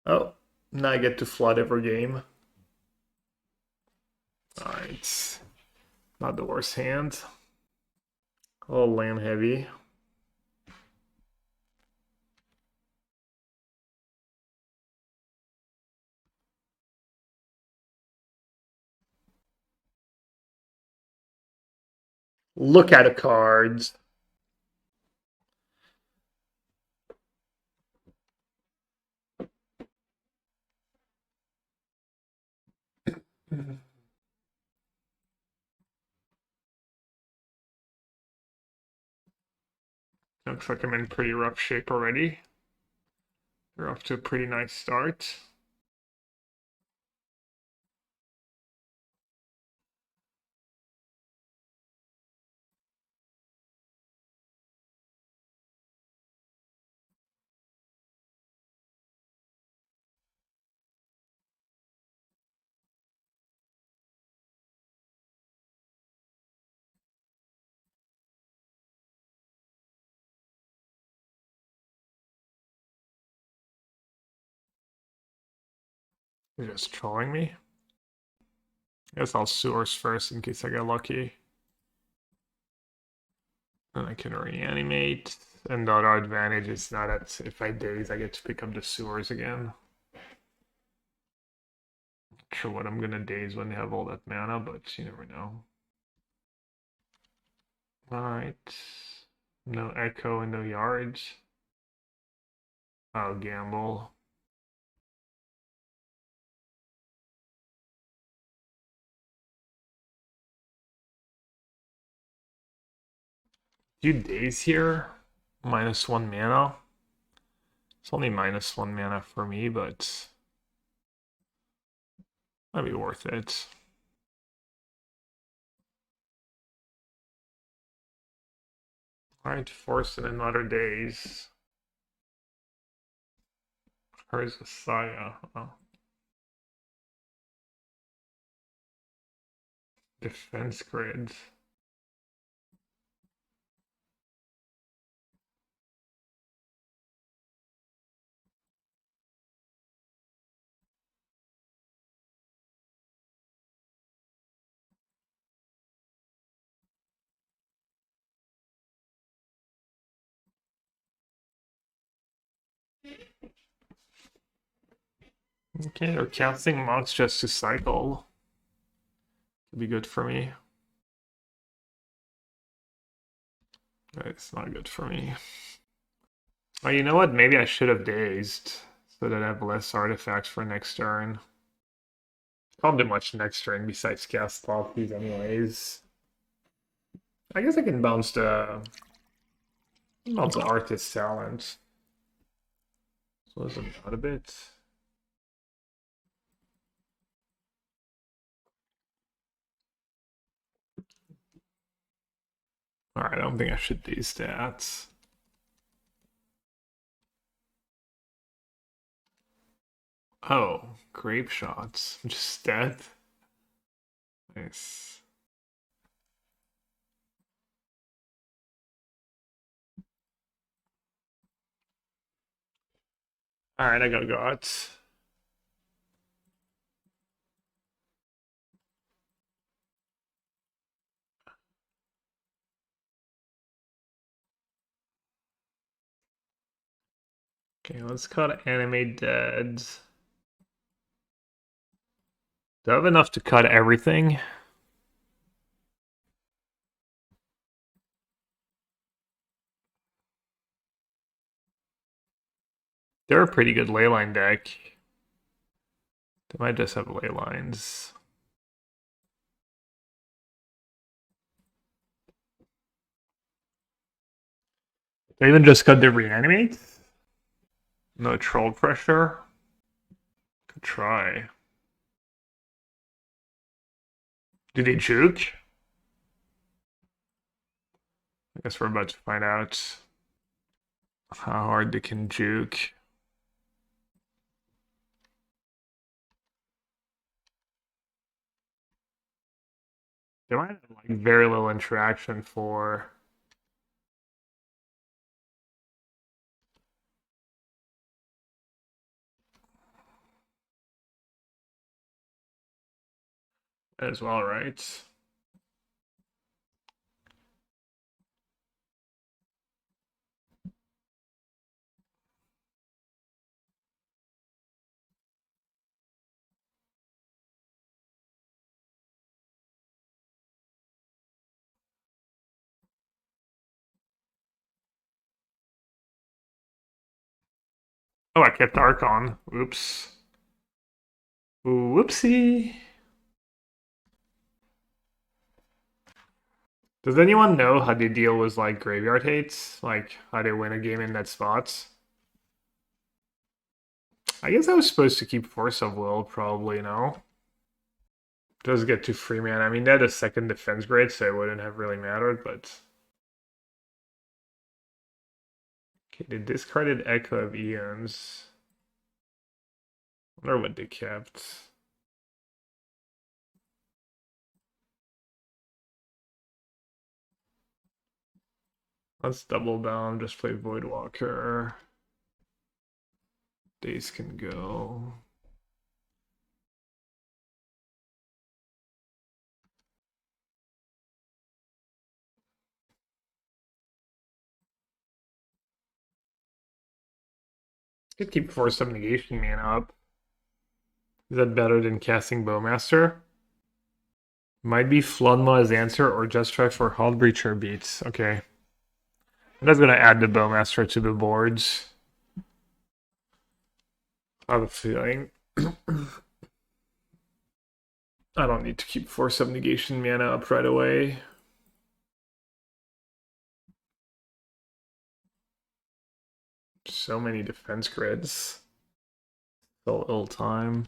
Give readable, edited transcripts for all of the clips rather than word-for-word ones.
Oh, now I get to flood every game. Alright. Not the worst hand. Oh, land heavy. Look at the cards. Looks like I'm in pretty rough shape already. We're off to a pretty nice start. You're just trolling me? Guess I'll Sewers first in case I get lucky. And I can reanimate. And the other advantage is now that if I Daze, I get to pick up the Sewers again. Not sure what I'm gonna Daze when they have all that mana, but you never know. Alright. No Echo and no Yards. I'll gamble. Do you Daze here? -1 mana. It's only -1 mana for me, but that'd be worth it. Alright, force in another Daze. Where's the Saya? Oh. Defense grids. Okay, they're casting monks just to cycle. Could be good for me. It's not good for me. Oh, you know what? Maybe I should have Dazed so that I have less artifacts for next turn. Can't do much next turn besides cast Thoughtseize anyways. I guess I can bounce the artist talent. Slows them down a bit. Alright, I don't think I should these stats. Oh, grape shots. Just dead. Nice. Alright, I got. Okay, let's cut Animate Dead. Do I have enough to cut everything? They're a pretty good Leyline deck. They might just have Leylines. They even just cut the Reanimate? No troll pressure? Could try. Do they juke? I guess we're about to find out how hard they can juke. They might have like very little interaction for. as well, right? Oh, I kept Archon. Oops. Whoopsie. Does anyone know how they deal with like graveyard hates? Like how they win a game in that spot? I guess I was supposed to keep Force of Will, probably, no? Does get to free man. I mean, they had a second defense grade, so it wouldn't have really mattered, but. Okay, they discarded Echo of Eons. I wonder what they kept. Let's double down, just play Voidwalker. Daze can go. Could keep Force of Negation mana up. Is that better than casting Bowmaster? Might be Floodma's answer or just try for Hull Breacher beats. Okay. I'm just gonna add the Bowmaster to the boards. I have a feeling. I don't need to keep Force of Negation mana up right away. So many defense grids. So little time.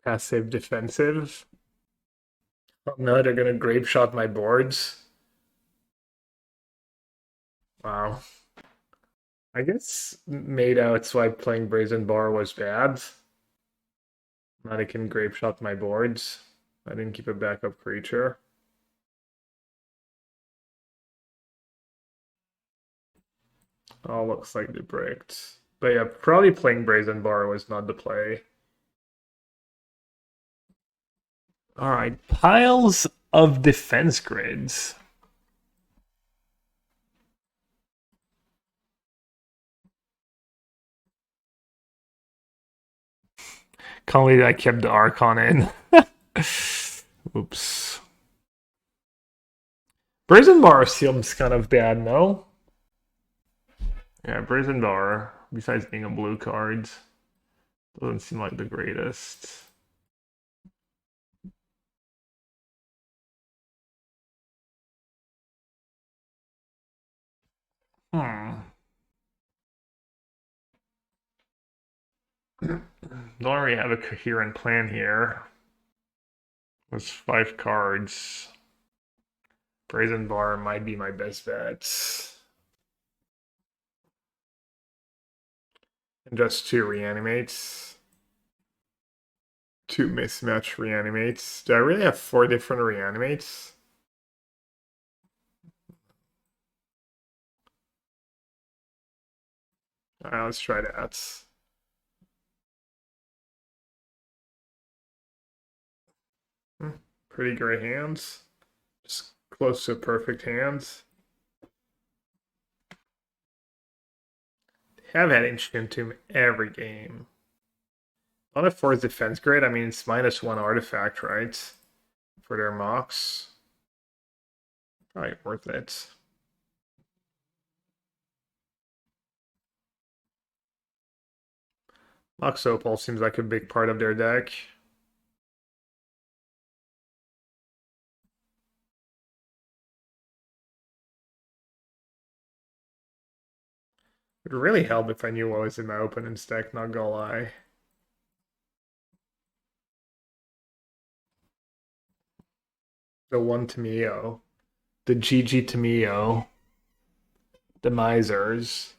Passive defensive. Oh no, they're gonna grape shot my boards. Wow. I guess made out why playing Brazen Borrower was bad. Now they can grape shot my boards. I didn't keep a backup creature. Oh, looks like they bricked. But yeah, probably playing Brazen Borrower was not the play. Alright, piles of defense grids. Can't believe I kept the Archon in. Oops. Brazen Borrower seems kind of bad, no? Yeah, Brazen Borrower, besides being a blue card, doesn't seem like the greatest. Don't really have a coherent plan here. With 5 cards, Brazen Bar might be my best bet. And just 2 reanimates. 2 mismatch reanimates. Do I really have 4 different reanimates? Alright, let's try that. Pretty great hands. Just close to perfect hands. They have had Entomb every game. On a 4 defense grade, I mean, it's -1 artifact, right? For their mocks. Probably worth it. Mox Opal seems like a big part of their deck. It would really help if I knew what was in my opponent's deck, not gonna lie. The one Tamio. The GG Tamio. The Misers.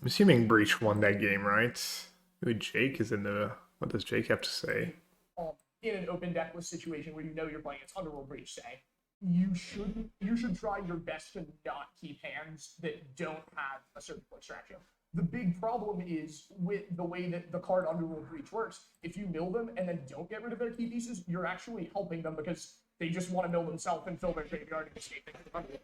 I'm assuming Breach won that game, right? Ooh, Jake is in the What does Jake have to say? In an open deckless situation where you know you're playing its Underworld Breach, say, you should try your best to not keep hands that don't have a surgical extraction. The big problem is with the way that the card Underworld Breach works. If you mill them and then don't get rid of their key pieces, you're actually helping them because they just want to mill themselves and fill their graveyard and escape into the Underworld.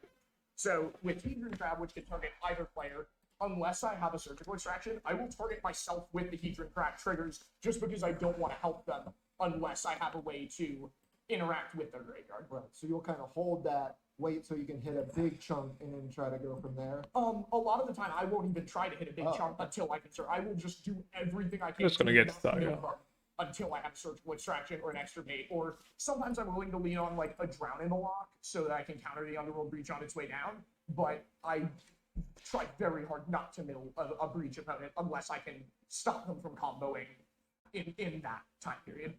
So with Hedron Crab, which can target either player, unless I have a surgical extraction, I will target myself with the Hedron Crab triggers just because I don't want to help them unless I have a way to interact with their graveyard. Right. So you'll kind of hold that, wait so you can hit a big chunk, and then try to go from there. A lot of the time, I won't even try to hit a big chunk until I can start. I will just do everything I can. I'm just gonna get stuck until I have a surgical extraction or an extra bait. Or sometimes I'm willing to lean on like a Drown in the Lock so that I can counter the Underworld Breach on its way down. But I try very hard not to mill a Breach opponent unless I can stop them from comboing in that time period.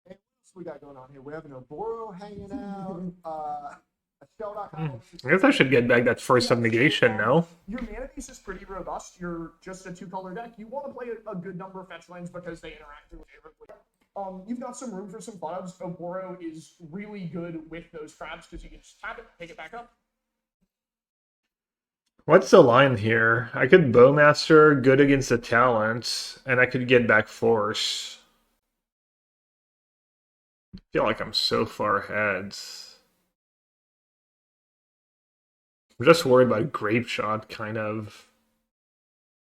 And what else we got going on here? We have an Oboro hanging out. A Shelldock. I guess I should get back that Force of Negation, no? Your mana base is pretty robust. You're just a 2-color deck. You want to play a good number of fetch lands because they interact favorably. You've got some room for some bugs. Oboro is really good with those crabs because you can just tap it, pick it back up. What's the line here? I could Bowmaster, good against the talent, and I could get back Force. I feel like I'm so far ahead. I'm just worried about Grape Shot, kind of.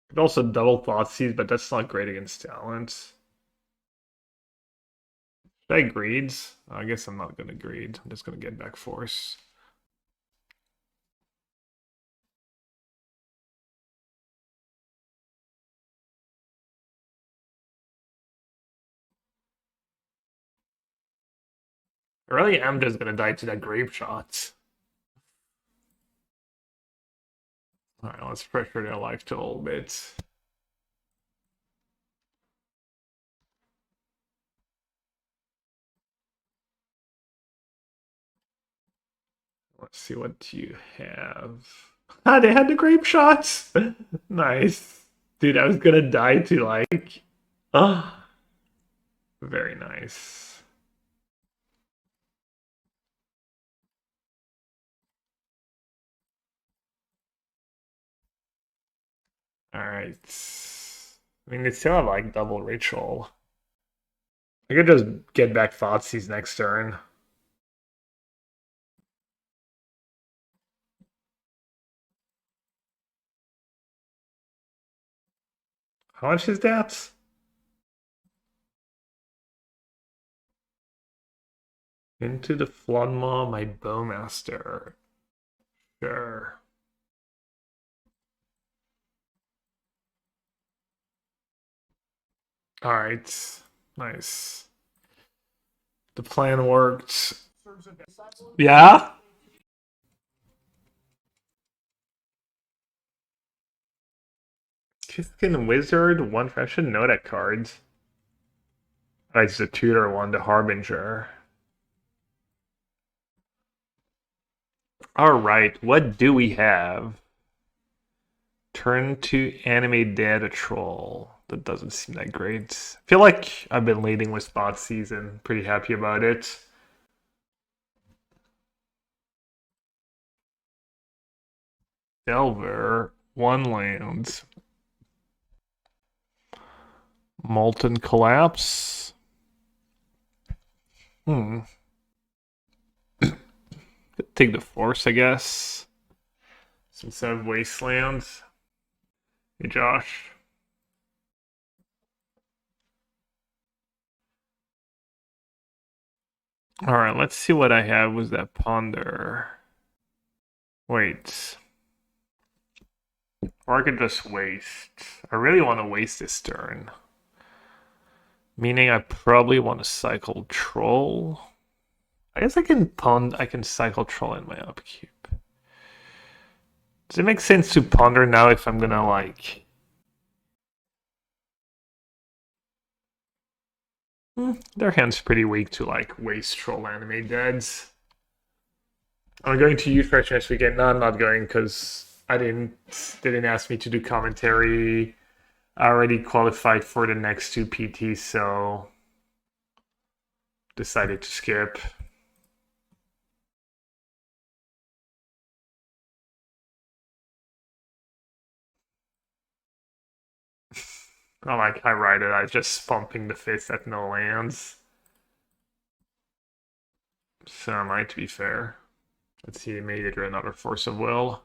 Could also double Thoughtseize, but that's not great against talent. Should I greed? I guess I'm not going to greed. I'm just going to get back Force. I really am just going to die to that Grape Shot. Alright, let's pressure their life to a little bit. Let's see what you have. Ah, they had the Grape Shots! Nice. Dude, I was gonna die to like... Ah. Very nice. Alright. I mean, they still have like double ritual. I could just get back Thoughtseize next turn. How much is that? Into the Floodmaw, my Bowmaster. Sure. Alright. Nice. The plan worked. Yeah? Kiskin Wizard, one I should know that card. It's the tutor one, the Harbinger. Alright, what do we have? Turn to Animate Dead, a troll. That doesn't seem that great. I feel like I've been leading with Thoughtseize and pretty happy about it. Delver, one land. Molten Collapse. Take the Force, I guess. Instead of Wasteland. Hey, Josh. Alright, let's see what I have. Was that Ponder? Wait. Or I could just waste. I really want to waste this turn. Meaning I probably want to cycle Troll. I guess I can cycle Troll in my upkeep. Does it make sense to Ponder now if I'm gonna like... Their hand's pretty weak to like waste Troll Animate Deads. I'm going to Utrecht next weekend. No, I'm not going because they didn't ask me to do commentary. I already qualified for the next two PTs, so decided to skip. I like I ride it, I just pumping the fist at no lands. So I might be fair. Let's see, he made it another Force of Will.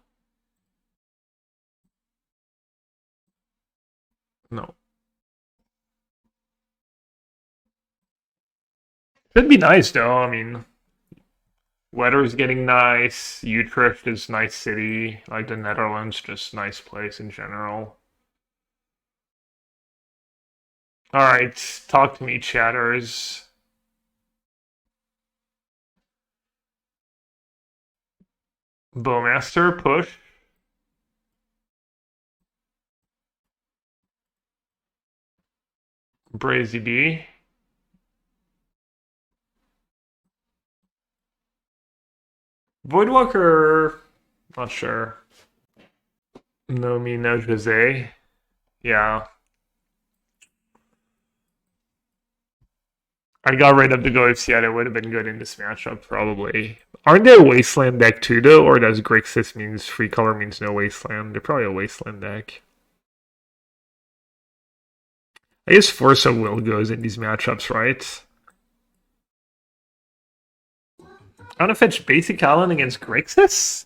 No. Should be nice though, I mean, weather's getting nice, Utrecht is nice city, like the Netherlands, just nice place in general. Alright, talk to me, chatters. Bowmaster, push. Brazy B. Voidwalker, not sure. No me, no Jose. Yeah. I got rid of the Goyfs yet, it would have been good in this matchup, probably. Aren't they a Wasteland deck too, though? Or does Grixis means free color means no Wasteland? They're probably a Wasteland deck. I guess Force of Will goes in these matchups, right? I'm gonna fetch basic Allen against Grixis?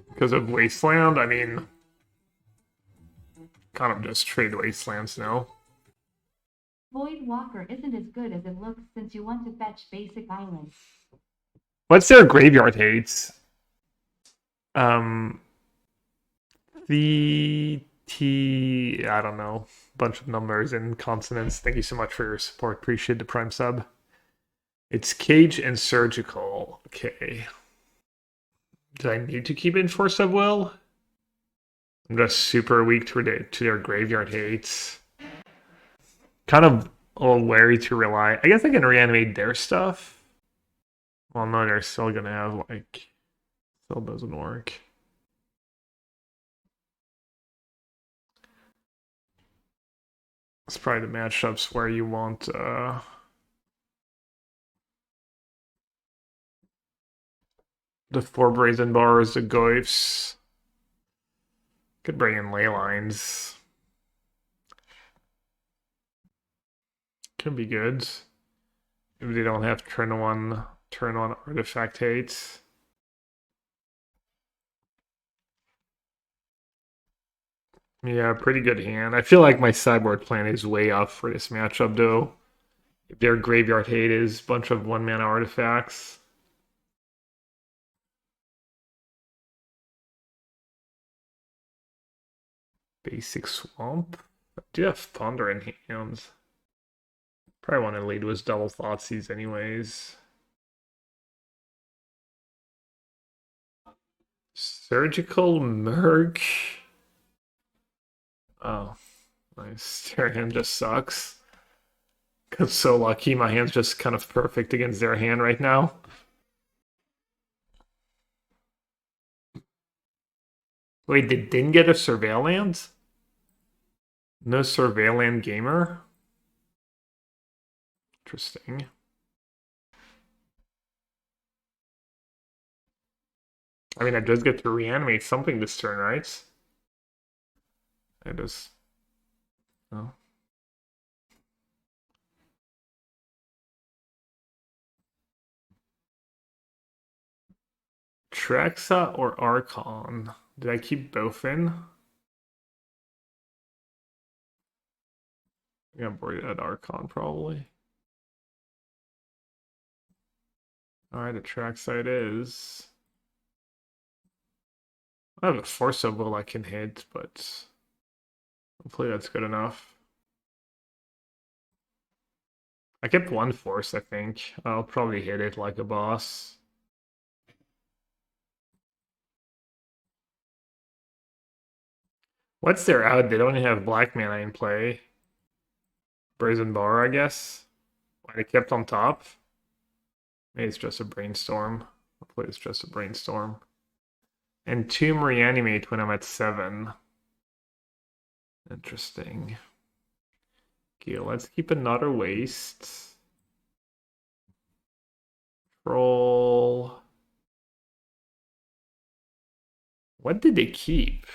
Because of Wasteland? I mean, kind of just trade Wastelands now. Voidwalker isn't as good as it looks since you want to fetch basic islands. What's their graveyard hates? I don't know. Bunch of numbers and consonants. Thank you so much for your support. Appreciate the Prime sub. It's Cage and Surgical. Okay. Do I need to keep in Force of Will? I'm just super weak to their graveyard hates. Kind of a little wary to rely. I guess I can reanimate their stuff. Well, no, they're still gonna have, like... Still doesn't work. It's probably the matchups where you want... the 4 Brazen Borrowers, the Goyfs. Could bring in Leylines. Could be good. If they don't have turn one artifact hates. Yeah, pretty good hand. I feel like my sideboard plan is way off for this matchup though. If their graveyard hate is a bunch of 1-mana artifacts. Basic Swamp? I do have Ponder in hands. Probably want to lead with double Thoughtseize anyways. Surgical Merc. Oh, nice. Their hand just sucks. I'm so lucky. My hand's just kind of perfect against their hand right now. Wait, they didn't get a Surveilland? No Surveilland Gamer? Interesting. I mean, I just get to reanimate something this turn, right? I just... Oh. Atraxa or Archon? Did I keep both in? I'm gonna board at Archon probably. Alright, Atraxa it is. I have a Force of Will I can hit, but hopefully that's good enough. I kept one Force, I think. I'll probably hit it like a boss. What's their out? They don't even have black mana in play. Brazen Borrower, I guess. Why they kept on top? Maybe it's just a Brainstorm. Hopefully it's just a Brainstorm. Entomb Reanimate when I'm at 7. Interesting. Okay, let's keep another waste. Troll. What did they keep?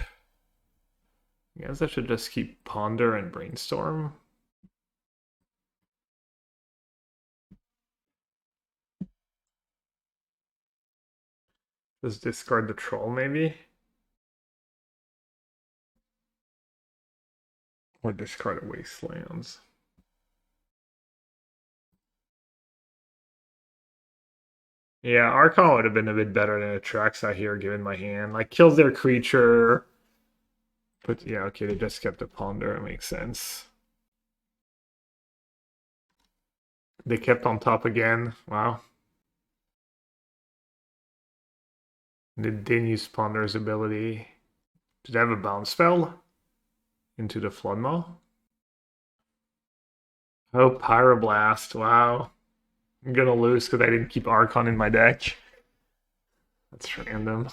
I guess I should just keep Ponder and Brainstorm. Just discard the Troll, maybe? Or discard a Wastelands. Yeah, Archon would have been a bit better than Atraxa here, given my hand. Like, kills their creature. But yeah, okay, they just kept a Ponder. It makes sense. They kept on top again. Wow. They didn't use Ponder's ability. Did they have a bounce spell? Into the Floodmaw? Oh, Pyroblast. Wow. I'm gonna lose because I didn't keep Archon in my deck. That's random.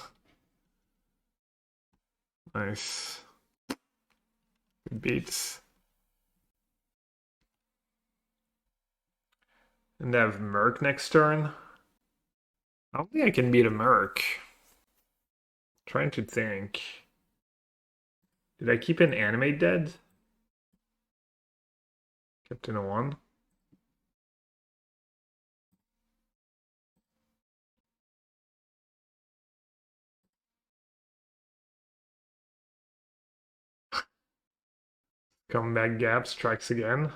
Nice. Good beats. And they have Murk next turn. I don't think I can beat a Murk. Trying to think. Did I keep an Animate Dead? Kept in a 1. Comeback Gap strikes again.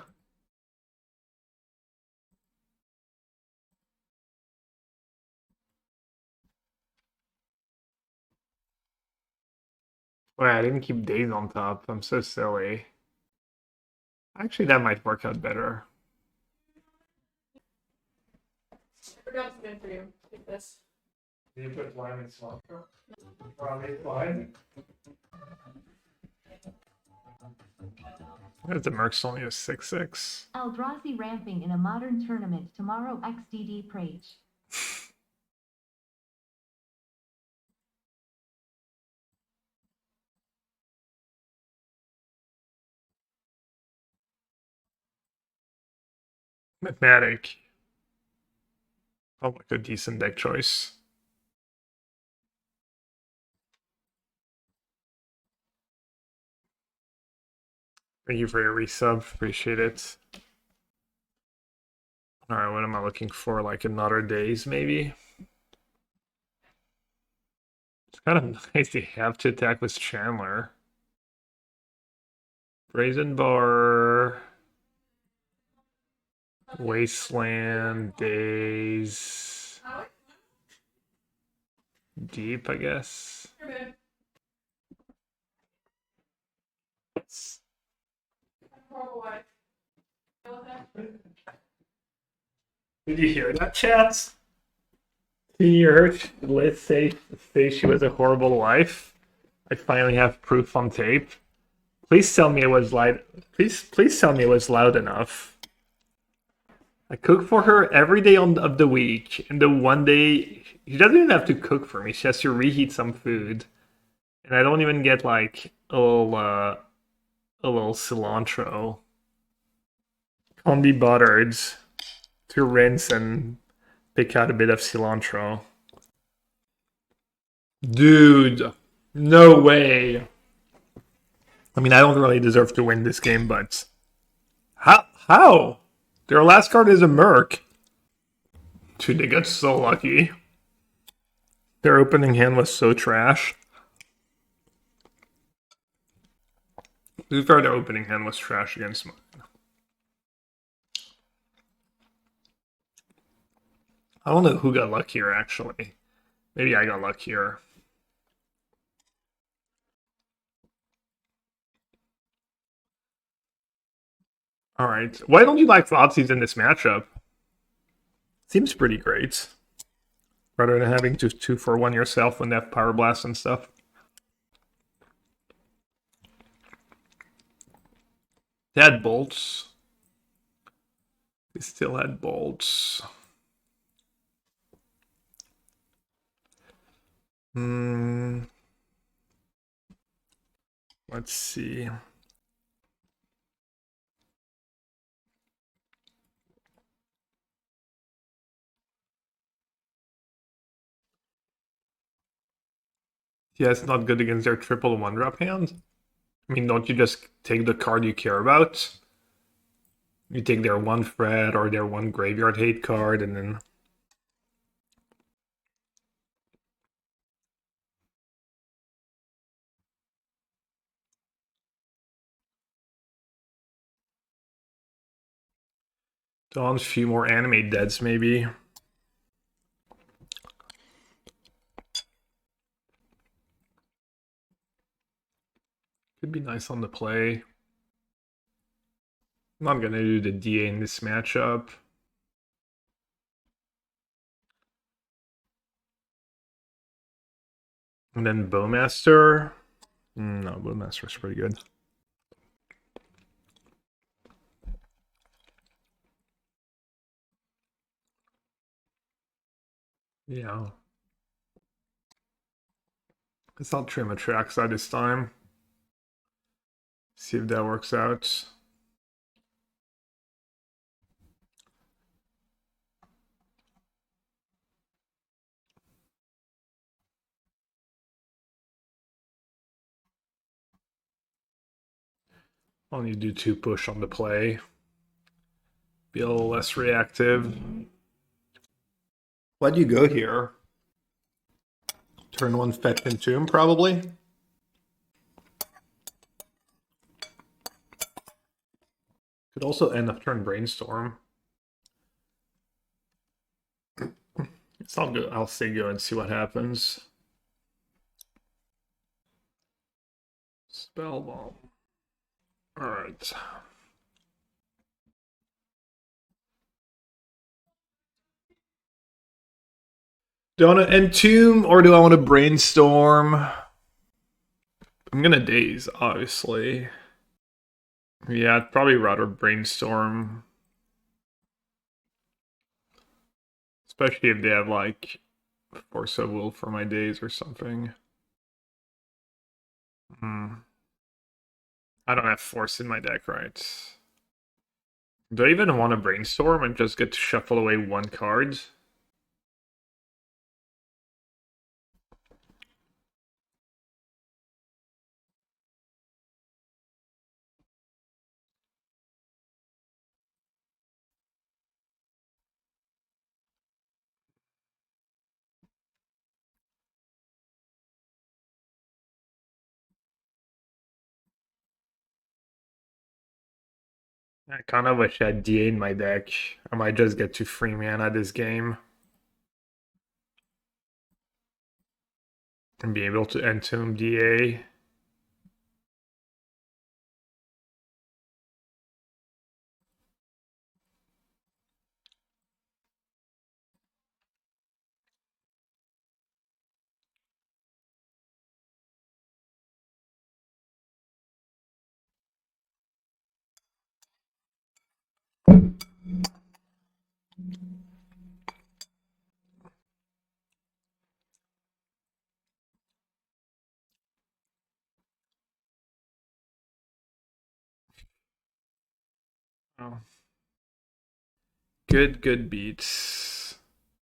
Oh, I didn't keep Daze on top. I'm so silly. Actually, that might work out better. I forgot to good for you. Take this. Did you put lime in cilantro? Probably fine. The Merc's only a 6/6. Eldrazi ramping in a modern tournament tomorrow XDD Prage. Mathematic. Oh, like a decent deck choice. Thank you for your resub. Appreciate it. Alright, what am I looking for? Like another Daze, maybe? It's kind of nice to have to attack with Chandler. Brazen Borrower. Wasteland, Daze. Deep, I guess. Did you hear that, chat? You heard Liz say she was a horrible wife. I finally have proof on tape. Please tell me it was loud. Please tell me it was loud enough. I cook for her every day of the week, and the one day she doesn't even have to cook for me. She has to reheat some food, and I don't even get like a little cilantro. Can't be bothered to rinse and pick out a bit of cilantro. Dude, no way. I mean, I don't really deserve to win this game, but how? Their last card is a Murk. Dude, they got so lucky. Their opening hand was so trash. To be fair, their opening hand was trash against mine. I don't know who got luckier, actually. Maybe I got luckier. Alright. Why don't you like Thoughtseize in this matchup? Seems pretty great. Rather than having to 2-for-1 yourself when they have Power Blast and stuff. They had bolts. They still had bolts. Let's see. Yeah, it's not good against their triple 1-drop hand. I mean, don't you just take the card you care about? You take their 1 threat or their 1 graveyard hate card, and then draw a few more Animate Deads, maybe. Could be nice on the play. I'm not gonna do the DA in this matchup. And then Bowmaster. No, Bowmaster's pretty good. Yeah. Guess I'll trim Atraxa this time. See if that works out. I'll need to do 2 push on the play. Be a little less reactive. Why'd you go here? Turn 1 fetch Entomb, probably. Could also end up turn Brainstorm. It's all good. I'll say go and see what happens. Spell bomb. Alright. Do I want to Entomb or do I want to Brainstorm? I'm gonna Daze, obviously. Yeah, I'd probably rather Brainstorm. Especially if they have like Force of Will for my Daze or something. I don't have Force in my deck, right? Do I even want to Brainstorm and just get to shuffle away 1 card? I kind of wish I had DA in my deck. I might just get to free mana this game. And be able to Entomb DA. Oh. Good beats.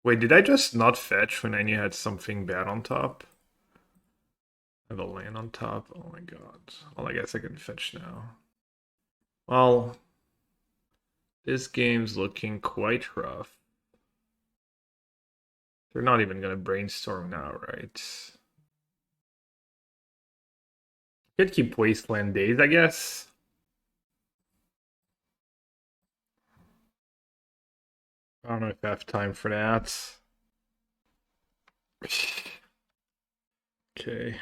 Wait, did I just not fetch when I knew I had something bad on top? I have a land on top. Oh my god. Well, I guess I can fetch now. Well, this game's looking quite rough. They're not even gonna Brainstorm now, right? Could keep Wasteland Daze, I guess. I don't know if I have time for that. Okay.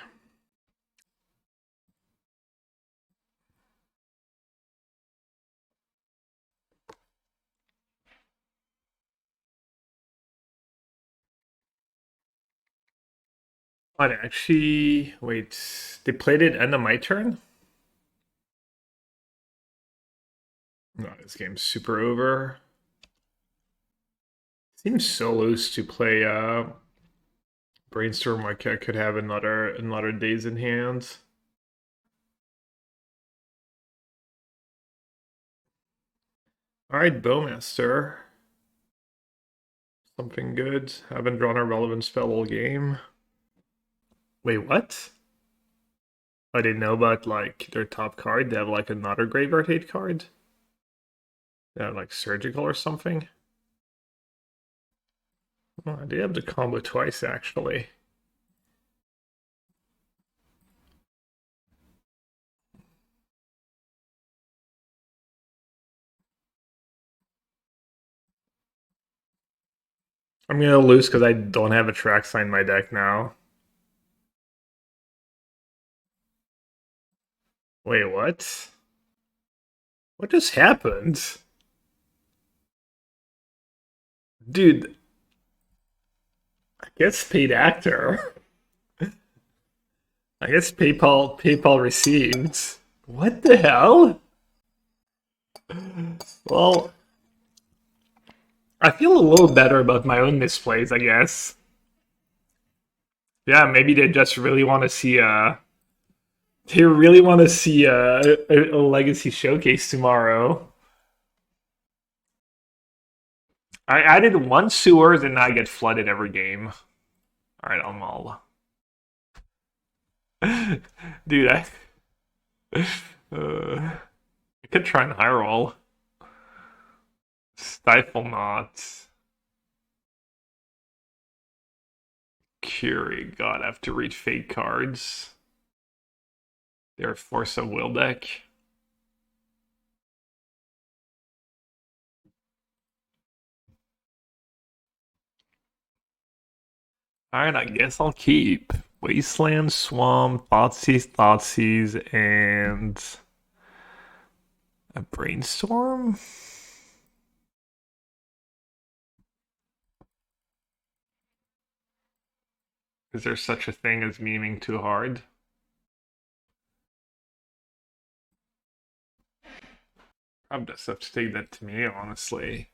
But actually, wait. They played it end of my turn? No, this game's super over. Seems so loose to play Brainstorm, like I could have another Daze in hand. Alright, Bowmaster. Something good. Haven't drawn a relevant spell all game. Wait, what? I didn't know about like their top card. They have like another graveyard hate card. They have like surgical or something. Oh, I did have the combo twice actually. I'm gonna lose because I don't have Atraxa in my deck now. Wait, what? What just happened? Dude, I guess paid actor. I guess PayPal received. What the hell? Well, I feel a little better about my own misplays, I guess. Yeah, maybe they just really want to see they really want to see a legacy showcase tomorrow. I added one sewers and now I get flooded every game. Alright, I'm all. Dude, I could try and high roll. Stifle not. Curie. God, I have to read fake cards. They're Force of Will deck. Alright, I guess I'll keep Wasteland, Swamp, Thoughtseize, and a Brainstorm? Is there such a thing as memeing too hard? I'll just have to take that to me, honestly.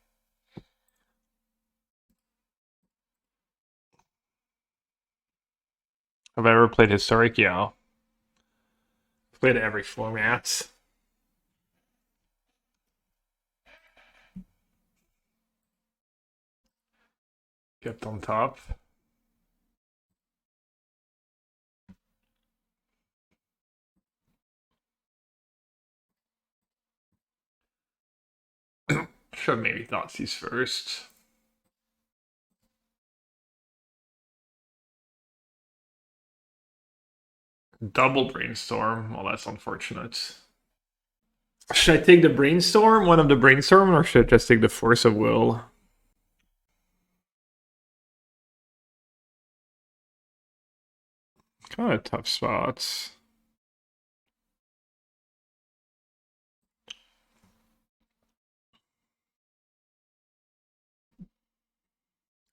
Have I ever played Historic? Yeah. Played every format. Kept on top. Should have maybe Thoughtseize first. Double Brainstorm. Well, that's unfortunate. Should I take the Brainstorm, one of the Brainstorm, or should I just take the Force of Will? Kind of tough spots.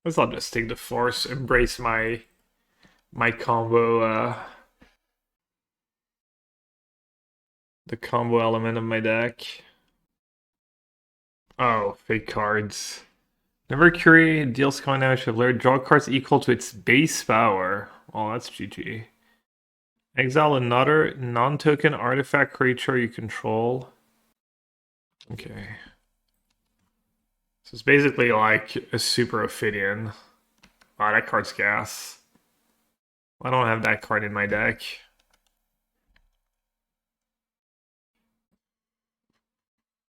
Guess I'll just take the Force, embrace my combo, the combo element of my deck. Oh, fake cards. Never Curie deals coin damage with layered draw cards equal to its base power. Oh, that's GG. Exile another non-token artifact creature you control. Okay. So it's basically like a super Ophidian. Wow, that card's gas. I don't have that card in my deck.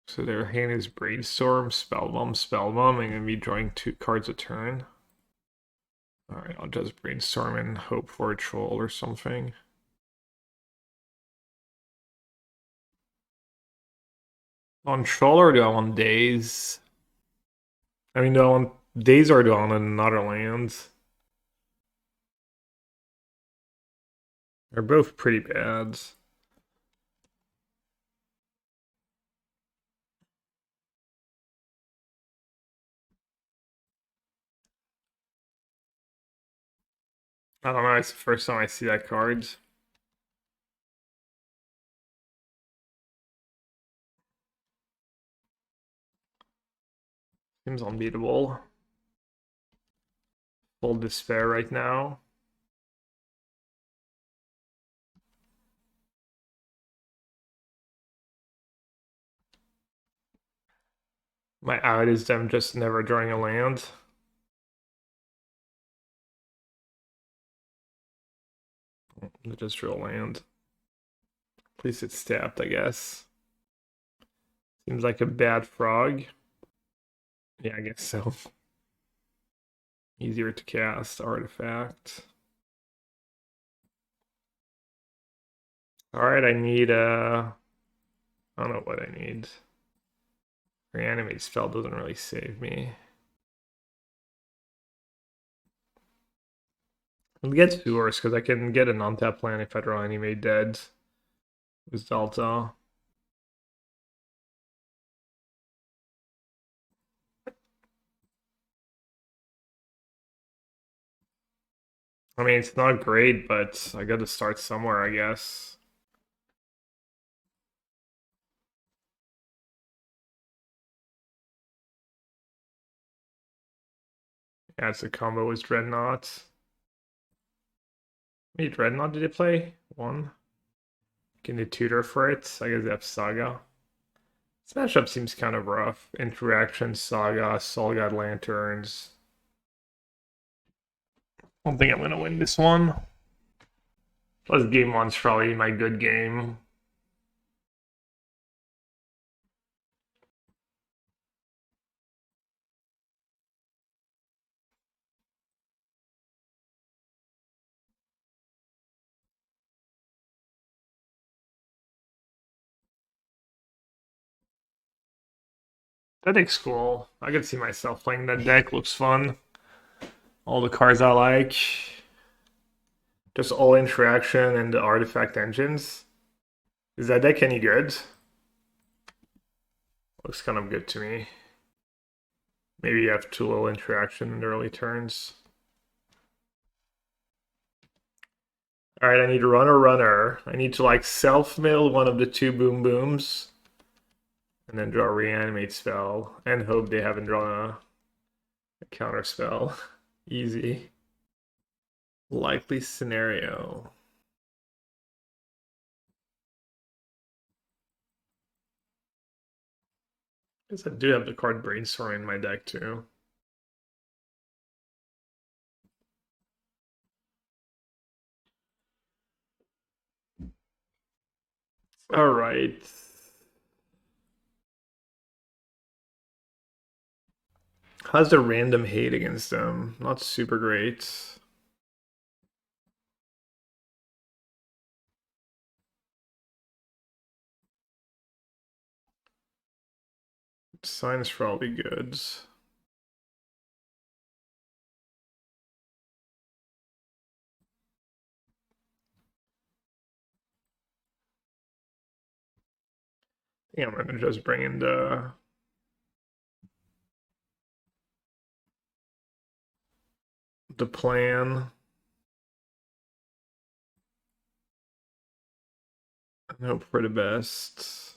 So their hand is Brainstorm, Spellbomb. I'm gonna be drawing 2 cards a turn. Alright, I'll just Brainstorm and hope for a troll or something. On troll or do I want Daze? I mean, do I want Daze or do I want another land? They're both pretty bad. I don't know, it's the first time I see that card. Seems unbeatable. Full despair right now. My out is them just never drawing a land. They just drew a land. At least it's tapped, I guess. Seems like a bad frog. Yeah, I guess so. Easier to cast artifact. Alright, I need I don't know what I need. Reanimate spell doesn't really save me. I'll get Sewers because I can get an on-tap land if I draw Animate Dead with Delta. I mean, it's not great, but I gotta start somewhere, I guess. Yeah, it's a combo with Dreadnought. How many Dreadnought did they play? One? Can they tutor for it? I guess they have Saga. This matchup seems kind of rough. Interaction, Saga, Soul God Lanterns. I don't think I'm gonna win this one. Plus game one's probably my good game. That deck's cool. I could see myself playing that deck. Looks fun. All the cards I like. Just all interaction and the artifact engines. Is that deck any good? Looks kind of good to me. Maybe you have too little interaction in the early turns. Alright, I need to run a runner. I need to like self-mill one of the two boom booms. And then draw a reanimate spell. And hope they haven't drawn a counter spell. Easy. Likely scenario. Guess I do have the card Brainstorm in my deck too. Alright. How's the random hate against them? Not super great. Sign's probably good. Yeah, I'm gonna just bring in the plan. And hope for the best.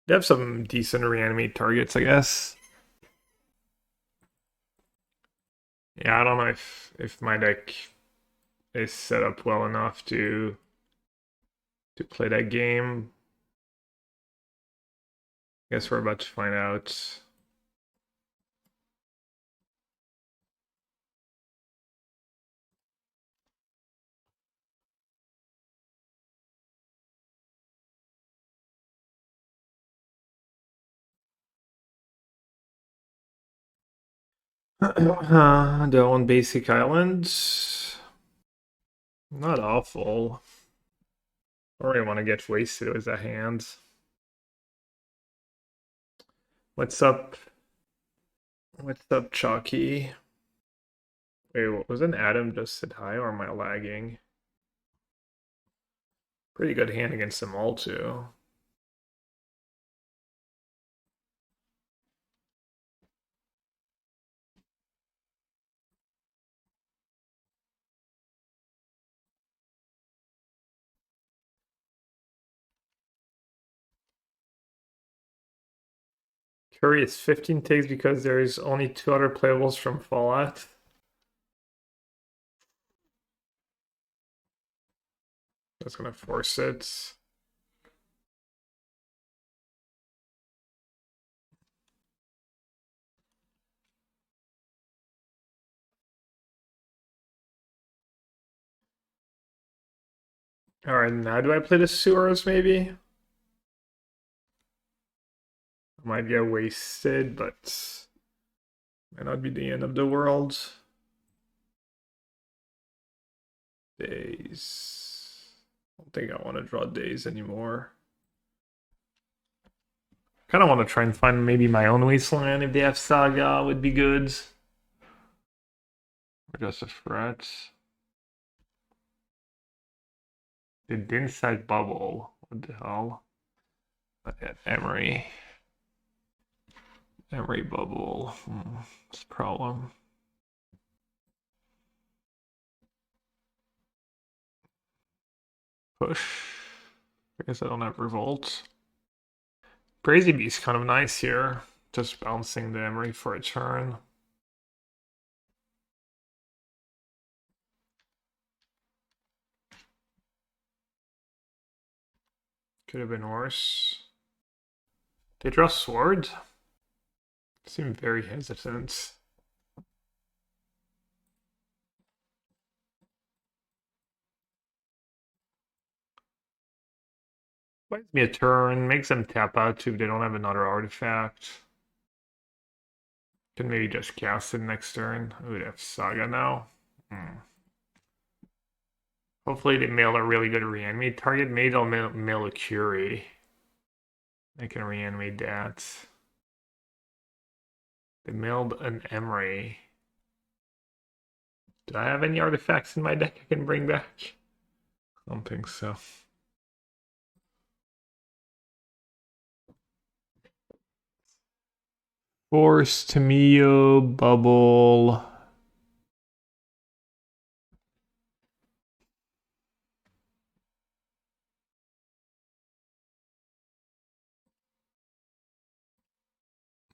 They have some decent reanimate targets, I guess. Yeah, I don't know if my deck is set up well enough to play that game. Guess we're about to find out. The one basic island. Not awful. I don't really want to get wasted with that hand. What's up? What's up, Chalky? Wait, wasn't Adam just said hi, or am I lagging? Pretty good hand against them all, too. Curious, 15 takes because there's only 2 other playables from Fallout. That's gonna force it. Alright, now do I play the Sewers maybe? I might get wasted, but might not be the end of the world. Daze. I don't think I want to draw Daze anymore. Kind of want to try and find maybe my own Wasteland if they have Saga would be good. Or just a threat. They didn't sack Bubble. What the hell? Not yet. Emery. Emery Bubble. That's a problem. Push. I guess I don't have Revolt. Crazy Beast kind of nice here. Just bouncing the Emery for a turn. Could have been worse. They draw Sword? Seem very hesitant. Buys me a turn, makes them tap out too if they don't have another artifact. Can maybe just cast it next turn. Ooh, they have Saga now. Hopefully they mail a really good reanimate target. Maybe they'll mail a Curie. I can reanimate that. They mailed an Emery. Do I have any artifacts in my deck I can bring back? I don't think so. Force, Tamio, Bubble.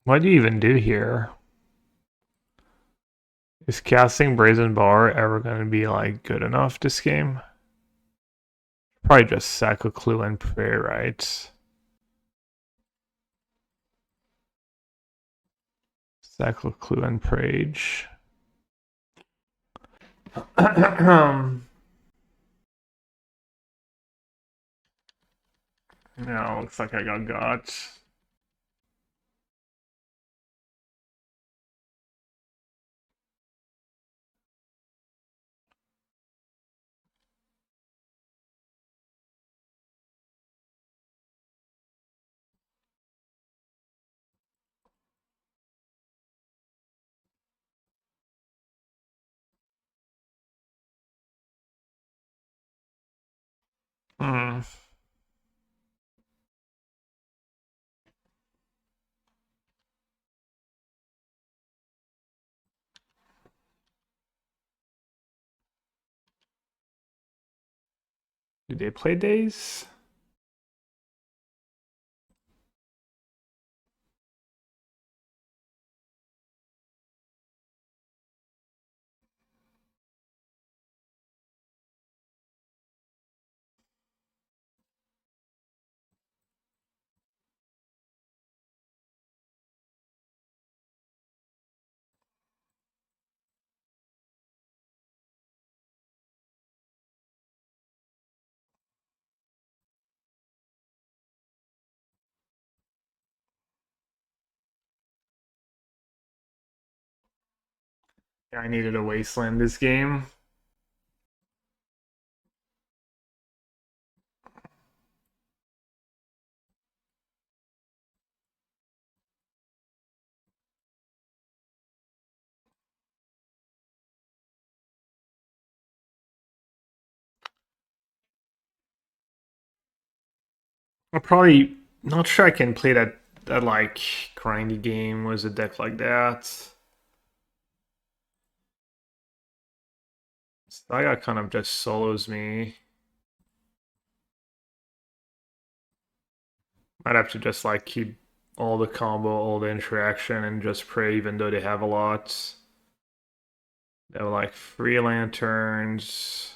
What do you even do here? Is casting Brazen Borrower ever going to be like good enough this game? Probably just sack a Clue and pray, right? Sack a Clue and Prage. Now looks like I got. Do they play Daze? Yeah, I needed a Wasteland this game. I'm probably not sure I can play that like grindy game with a deck like that. Saga kind of just solos me. Might have to just like keep all the combo, all the interaction, and just pray even though they have a lot. They have like 3 lanterns.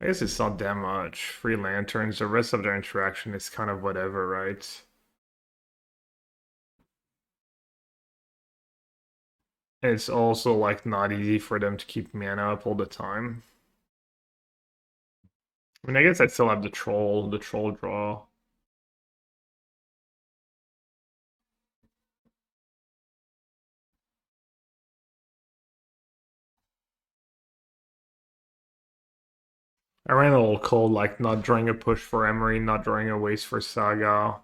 I guess it's not that much. 3 lanterns. The rest of their interaction is kind of whatever, right? It's also like not easy for them to keep mana up all the time. I mean, I guess I still have the troll draw. I ran a little cold, like not drawing a push for Emery, not drawing a waste for Saga.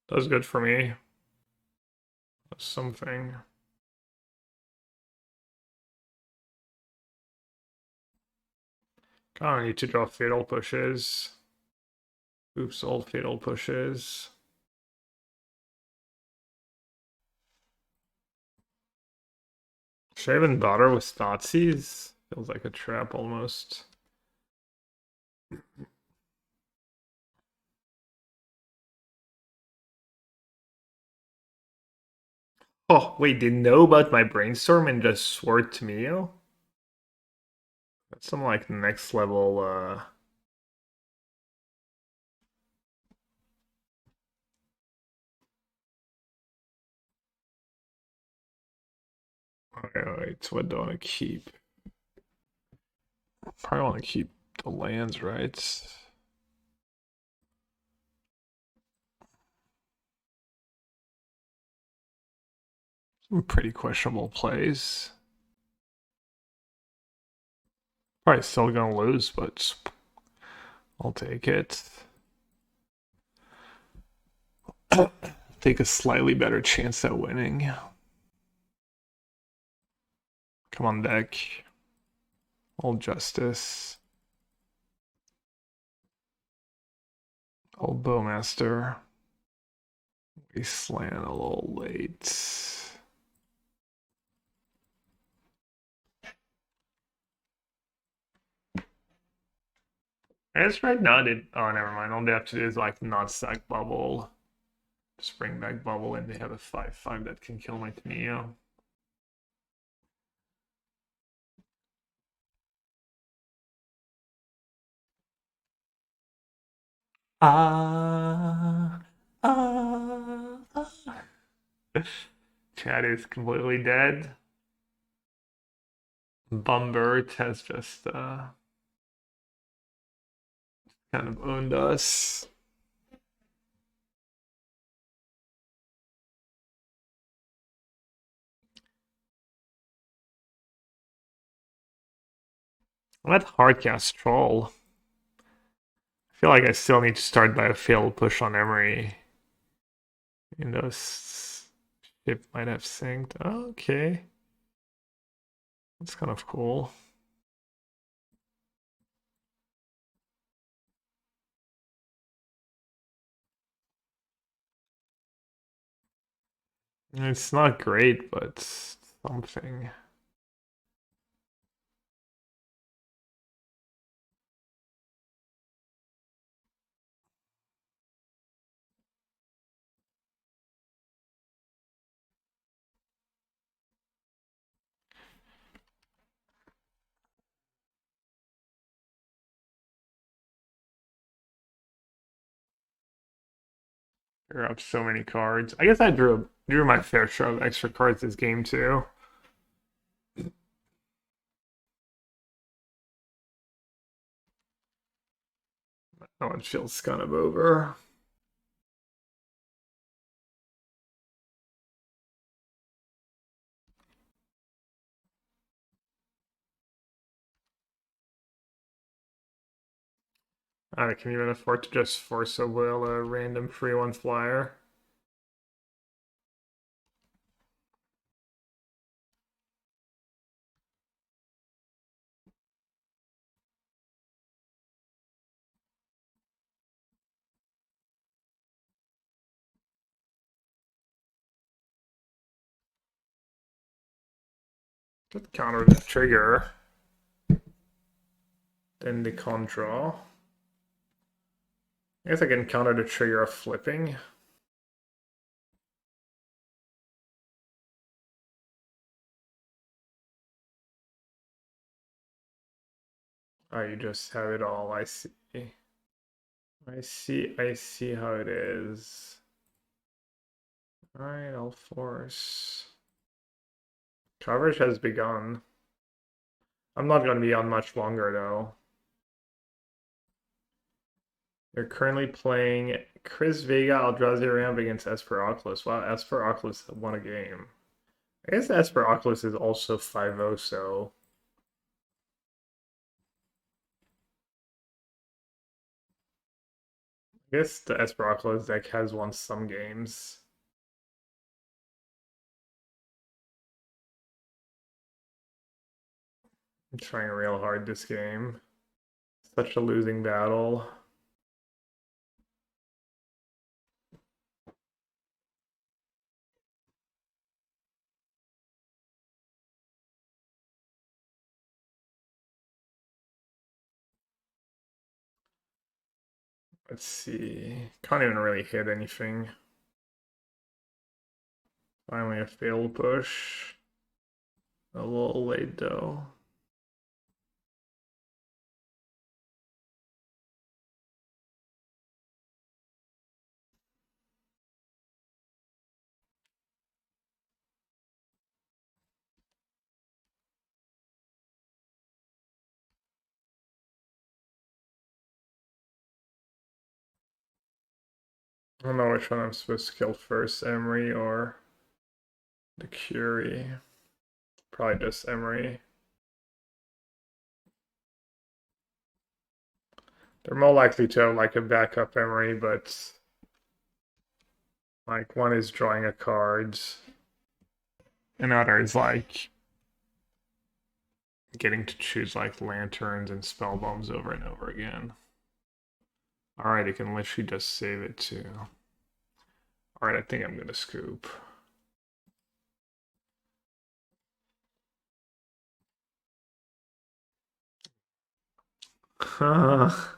That was good for me. That's something. I need to draw fatal pushes. Oops, all fatal pushes. Should I even bother with Thoughtseize? Feels like a trap almost. Oh, wait, they know about my Brainstorm and just swore to me? That's some like next level Okay, wait, what do I want to keep? Probably want to keep the lands, right? Some pretty questionable plays. Probably still gonna lose, but I'll take it. Take a slightly better chance at winning. Come on, deck. Old Justice. Old Bowmaster. Wasteland a little late. I guess right now, oh, never mind. All they have to do is like not sack bubble. Just bring back bubble, and they have a 5/5 that can kill my Neo. Chat is completely dead. Bumbert has just kind of owned us. I'm at Hardcast Troll. I feel like I still need to start by a failed push on Emery. And those ship might have synced. Oh, okay. That's kind of cool. It's not great, but something. Drew up so many cards. I guess I drew my fair share of extra cards this game too. That one feels kind of over. I can even afford to just force a will a random free one flyer. Could counter the trigger. Then the con draw. I guess I can counter the trigger of flipping. Oh, you just have it all, I see. I see how it is. Alright, I'll force. Coverage has begun. I'm not gonna be on much longer though. They're currently playing Chris Vega, Eldrazi Ramp against Esper Oculus. Wow, Esper Oculus won a game. I guess Esper Oculus is also 5-0, so. I guess the Esper Oculus deck has won some games. I'm trying real hard this game. Such a losing battle. Let's see. Can't even really hit anything. Finally a failed push. A little late though. I don't know which one I'm supposed to kill first, Emery or the Curie. Probably just Emery. They're more likely to have like a backup Emery, but like one is drawing a card, another is like getting to choose like lanterns and spell bombs over and over again. Alright, you can literally just save it too. Alright, I think I'm gonna scoop. I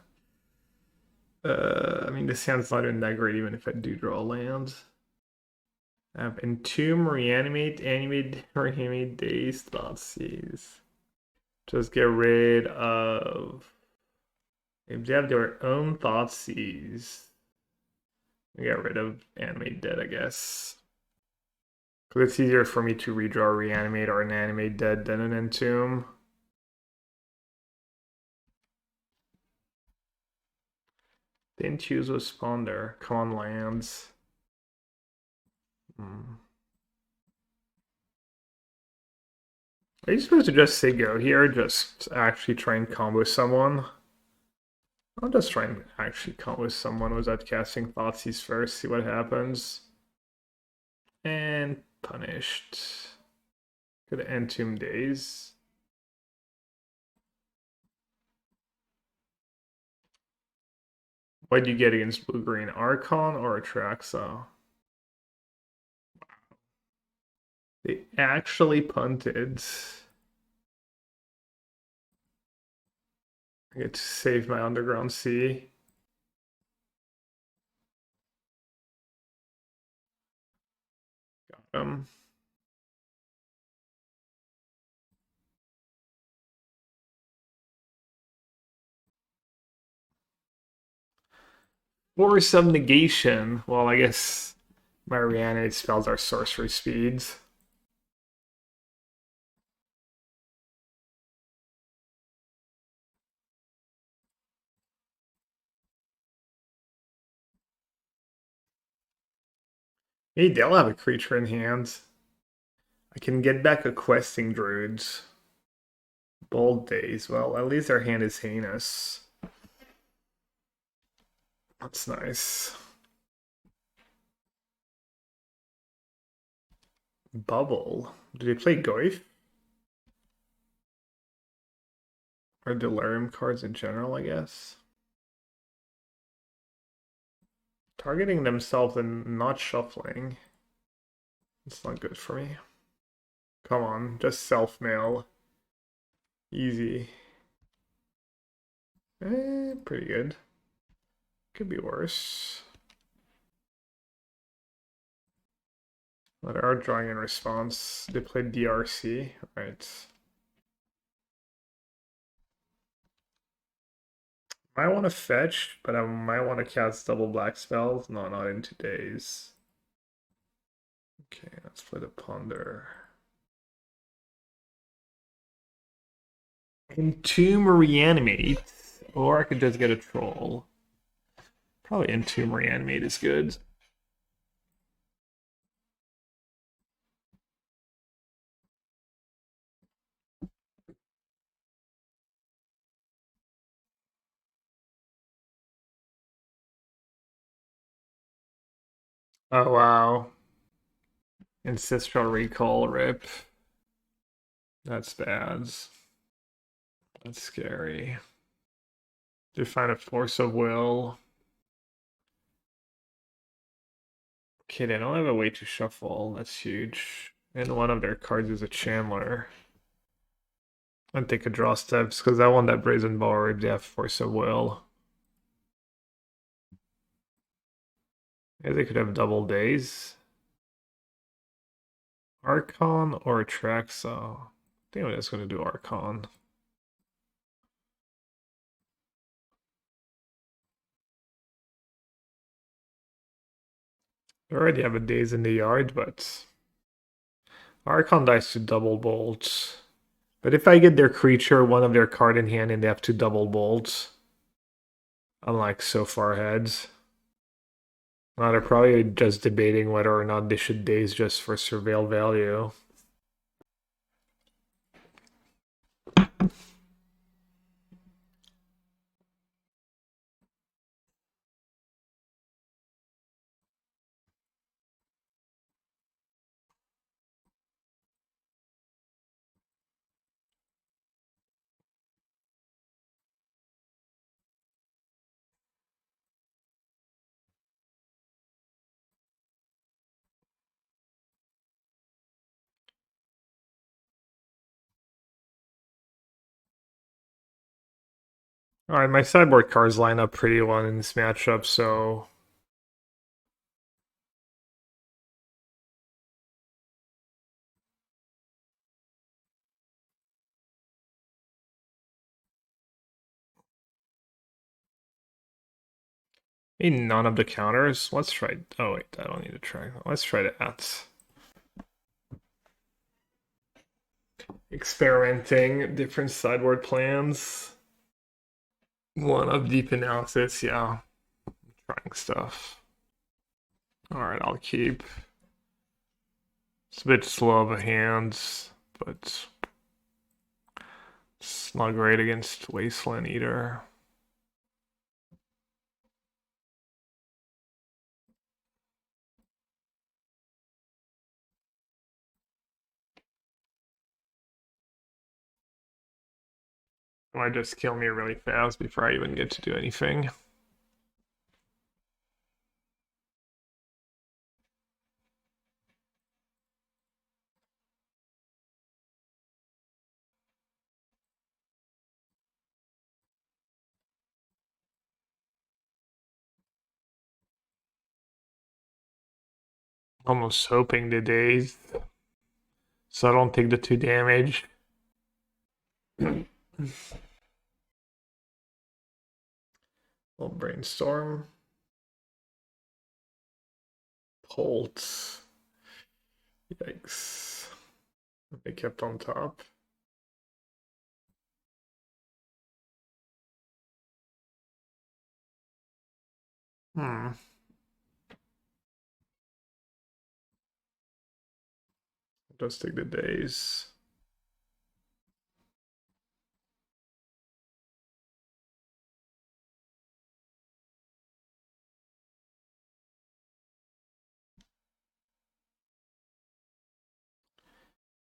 mean, this hand's not even that great even if I do draw a land. I have Entomb, Reanimate, Animate, Reanimate, Daze, Thoughtseize. Just get rid of... If they have their own Thoughtseize, get rid of Animate Dead, I guess. Because it's easier for me to redraw Reanimate or an Animate Dead than an Entomb. Didn't choose a Spawner. Come on, lands. Are you supposed to just say go here? Just actually try and combo someone? I'll just try and actually combo someone without casting Thoughtseize first, see what happens. And punished. Could Entomb Daze. What do you get against blue-green? Archon or Atraxa? They actually punted. I get to save my Underground Sea. Got him. Force of Negation. Well, I guess my Reanimate spells are sorcery speeds. Hey, they'll have a creature in hand. I can get back a Questing Druids. Bold Days. Well, at least their hand is heinous. That's nice. Bubble. Do they play Goyf? Or Delirium cards in general, I guess. Targeting themselves and not shuffling. It's not good for me. Come on, just self-mail. Easy. Pretty good. Could be worse. But they are drawing in response. They played DRC, right? I want to fetch, but I might want to cast double black spells. No, not into Daze. Okay, let's play the Ponder. Entomb Reanimate. Or I could just get a Troll. Probably Entomb Reanimate is good. Oh wow. Ancestral Recall rip. That's bad. That's scary. Define a Force of Will. Okay, they don't have a way to shuffle. That's huge. And one of their cards is a Chandler. I'd take a draw steps because I want that Brazen Borrower if they have Force of Will. Maybe they could have double Daze. Archon or Atraxa. I think I'm just going to do Archon. I already have a Daze in the yard, but Archon dies to double bolt. But if I get their creature, one of their card in hand, and they have to double bolt, I'm like so far ahead. Now they're probably just debating whether or not they should Daze just for surveil value. Alright, my sideboard cards line up pretty well in this matchup, so... Maybe none of the counters. Let's try... Oh wait, I don't need to try. Let's try that. Experimenting different sideboard plans. One of deep analysis, yeah. Trying stuff. Alright, I'll keep. It's a bit slow of a hand, but it's not great against Wasteland either. It might just kill me really fast before I even get to do anything. Almost hoping the Daze, so I don't take the 2 damage. Well, Brainstorm. Bolt. Yikes. They kept on top. Just take the Daze.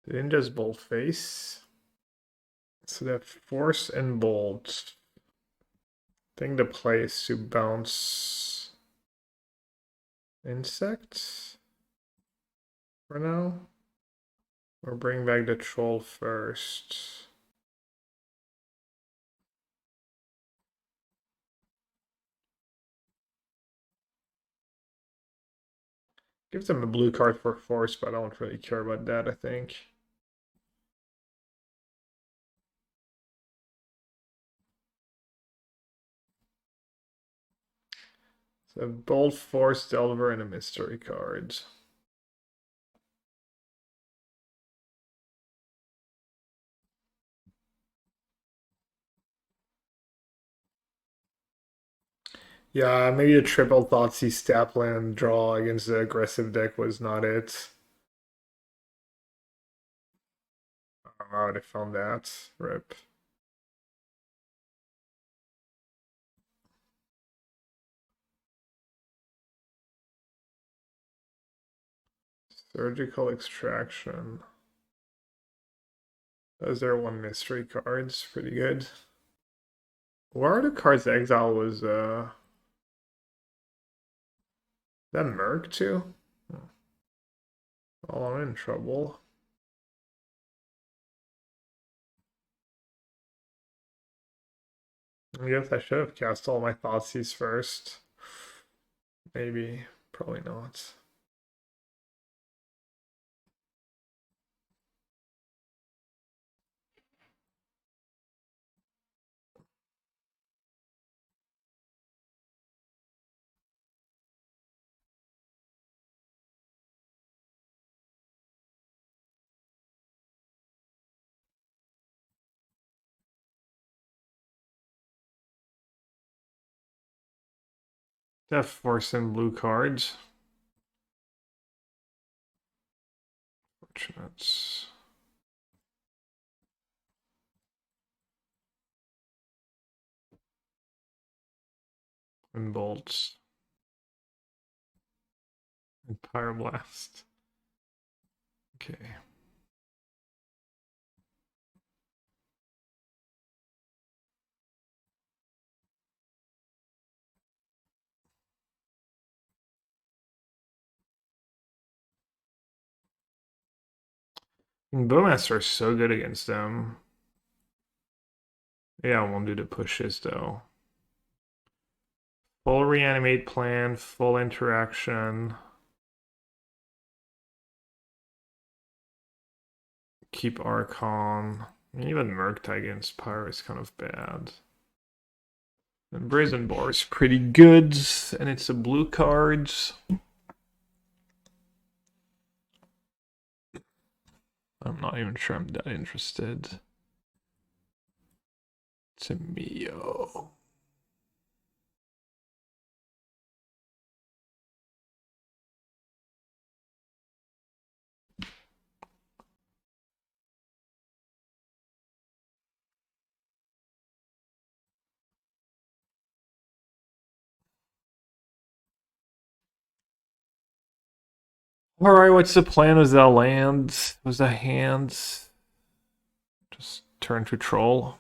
They didn't just bolt face. So they have Force and Bolt. I think the play is to bounce Insect for now. Or bring back the Troll first. Gives them a blue card for Force, but I don't really care about that, I think. A Bold Force Delver and a mystery card. Yeah, maybe a triple Thoughtseize Stapland draw against the aggressive deck was not it. I don't know how they found that. Rip. Surgical Extraction. Those are one mystery cards. Pretty good. Where are the cards exile was that Merc too? Oh, I'm in trouble. I guess I should have cast all my Thoughtseize first. Maybe. Probably not. Have Force and blue cards. Fortunate. And bolts. And Pyroblast. Okay. And Bowmasters are so good against them. Yeah, I won't do the pushes though. Full reanimate plan, full interaction. Keep Archon. Even Murktide against Pyro is kind of bad. And Brazen Borrower is pretty good, and it's a blue cards. I'm not even sure I'm that interested. It's a Mio. Alright, what's the plan? Was that land? Was that hands? Just turn to troll.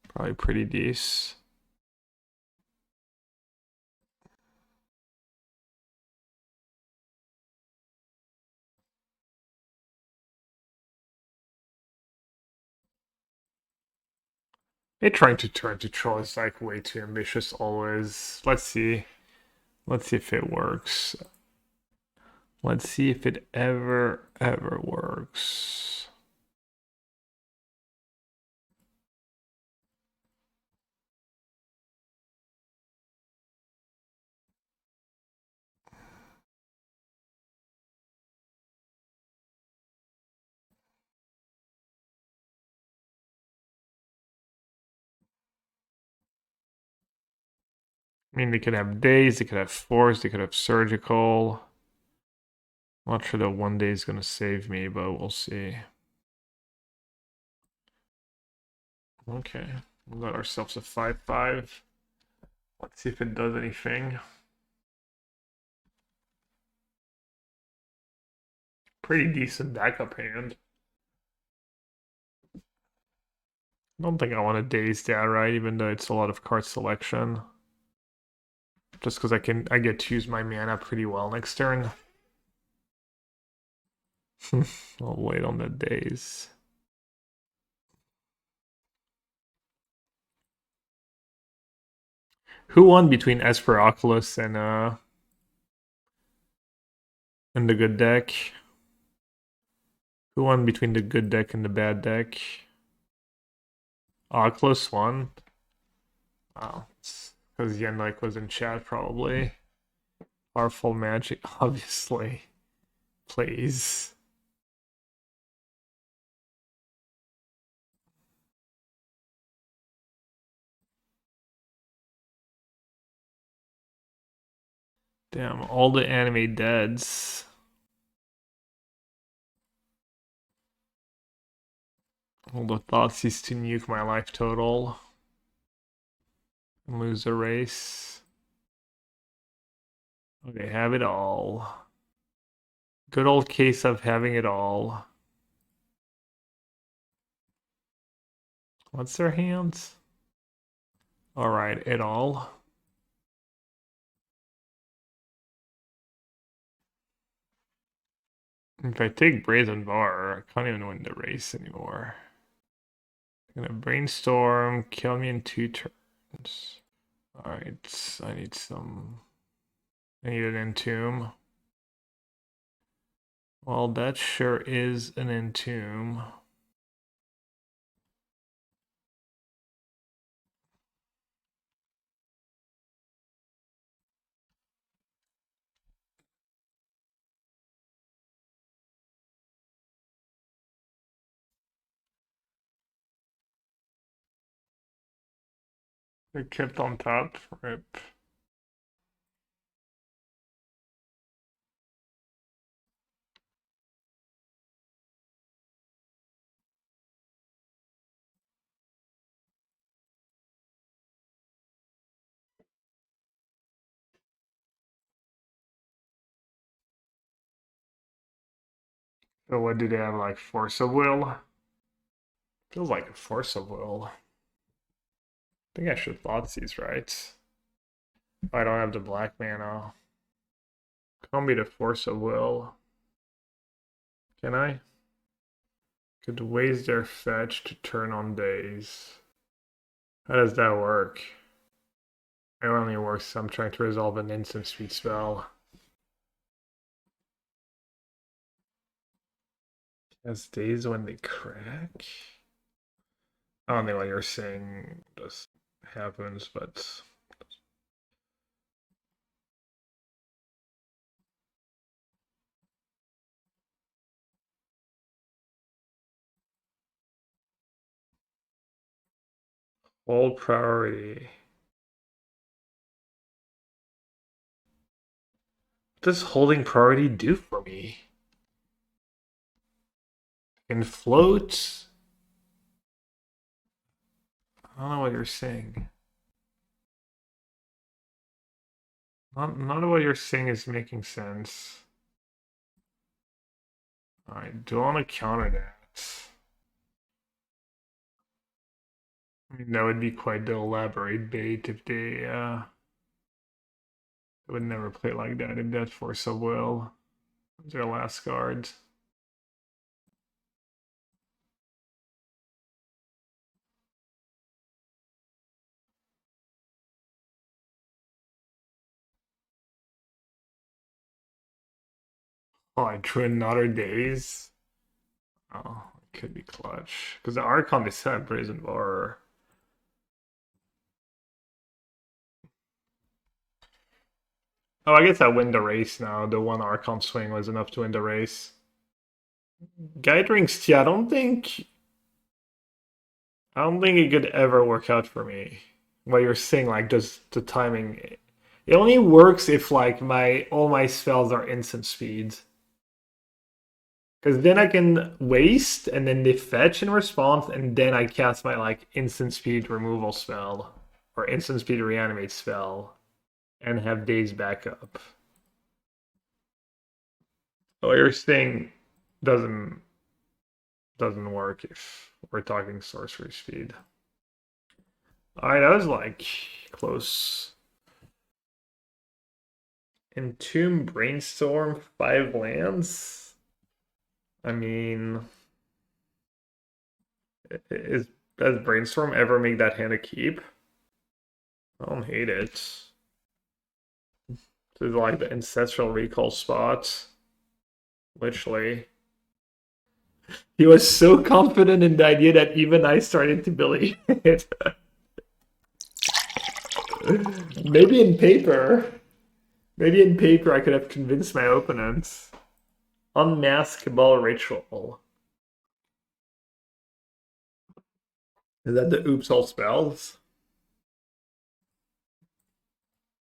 Probably pretty decent. Trying to turn to troll is like way too ambitious always. Let's see. Let's see if it works. Let's see if it ever works. I mean, they could have Daze, they could have Force, they could have Surgical. I'm not sure that one day is going to save me, but we'll see. Okay, we got ourselves a 5/5. Let's see if it does anything. Pretty decent backup hand. I don't think I want to Daze that, right? Even though it's a lot of card selection. Just because I get to use my mana pretty well next turn. I'll wait on the Daze. Who won between Esper Oculus and the good deck? Who won between the good deck and the bad deck? Oculus won. Wow, it's Because Yen was in chat probably. Powerful magic, obviously. Please. Damn, all the Animate Deads. All the Thoughtseize to nuke my life total. Lose a race. Okay, have it all. Good old case of having it all. What's their hands? Alright, it all. If I take Brazen Borrower, I can't even win the race anymore. I'm gonna Brainstorm, kill me in 2 turns. Alright, I need an Entomb. Well, that sure is an Entomb. They're kept on top. Rip. So what do they have, like Force of Will? Feels like a Force of Will. I think I should Thoughtseize, right? I don't have the black mana. Can't be the Force of Will. Can I? Could waste their fetch to turn on Daze. How does that work? It only works. I'm trying to resolve an instant speed spell. As Daze when they crack? I don't know what you're saying just happens, but hold priority. What does holding priority do for me? And float? I don't know what you're saying. None of what you're saying is making sense. I do want to counter that. I mean, that would be quite the elaborate bait if they would never play like that if that Force of Will was their last card. Oh, I drew another Daze. Oh, it could be clutch. Because the Archon is set Brazen Borrower. Oh, I guess I win the race now. The one Archon swing was enough to win the race. Guiding Steel, I don't think it could ever work out for me. What you're saying, like just the timing. It only works if like all my spells are instant speed. Because then I can waste and then they fetch in response, and then I cast my like instant speed removal spell or instant speed reanimate spell and have Daze back up. So what you're saying doesn't work if we're talking sorcery speed. Alright, that was like close. Entomb, Brainstorm, 5 lands. I mean, does Brainstorm ever make that hand a keep? I don't hate it. This is like the ancestral recall spot. Literally. He was so confident in the idea that even I started to believe it. Maybe in paper. Maybe in paper I could have convinced my opponents. Unmaskable Ritual. Is that the oops all spells?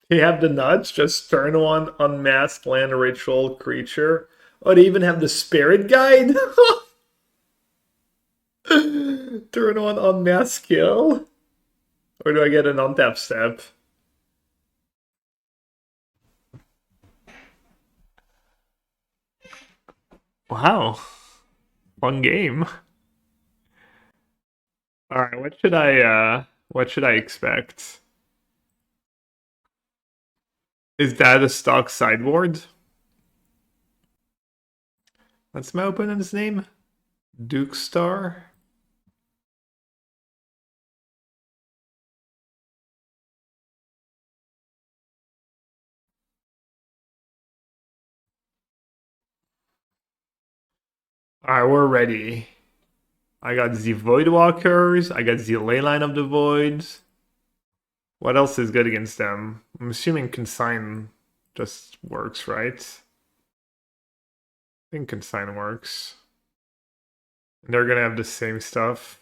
They have the nuts, just turn one unmasked land ritual creature. Oh, they even have the spirit guide? Turn one unmasked skill? Or do I get an untap step? Wow. Fun game. Alright, what should I expect? Is that a stock sideboard? What's my opponent's name? Duke Star? Alright, we're ready. I got the Voidwalkers, I got the Leyline of the Voids. What else is good against them? I'm assuming Consign just works, right? I think Consign works. And they're gonna have the same stuff.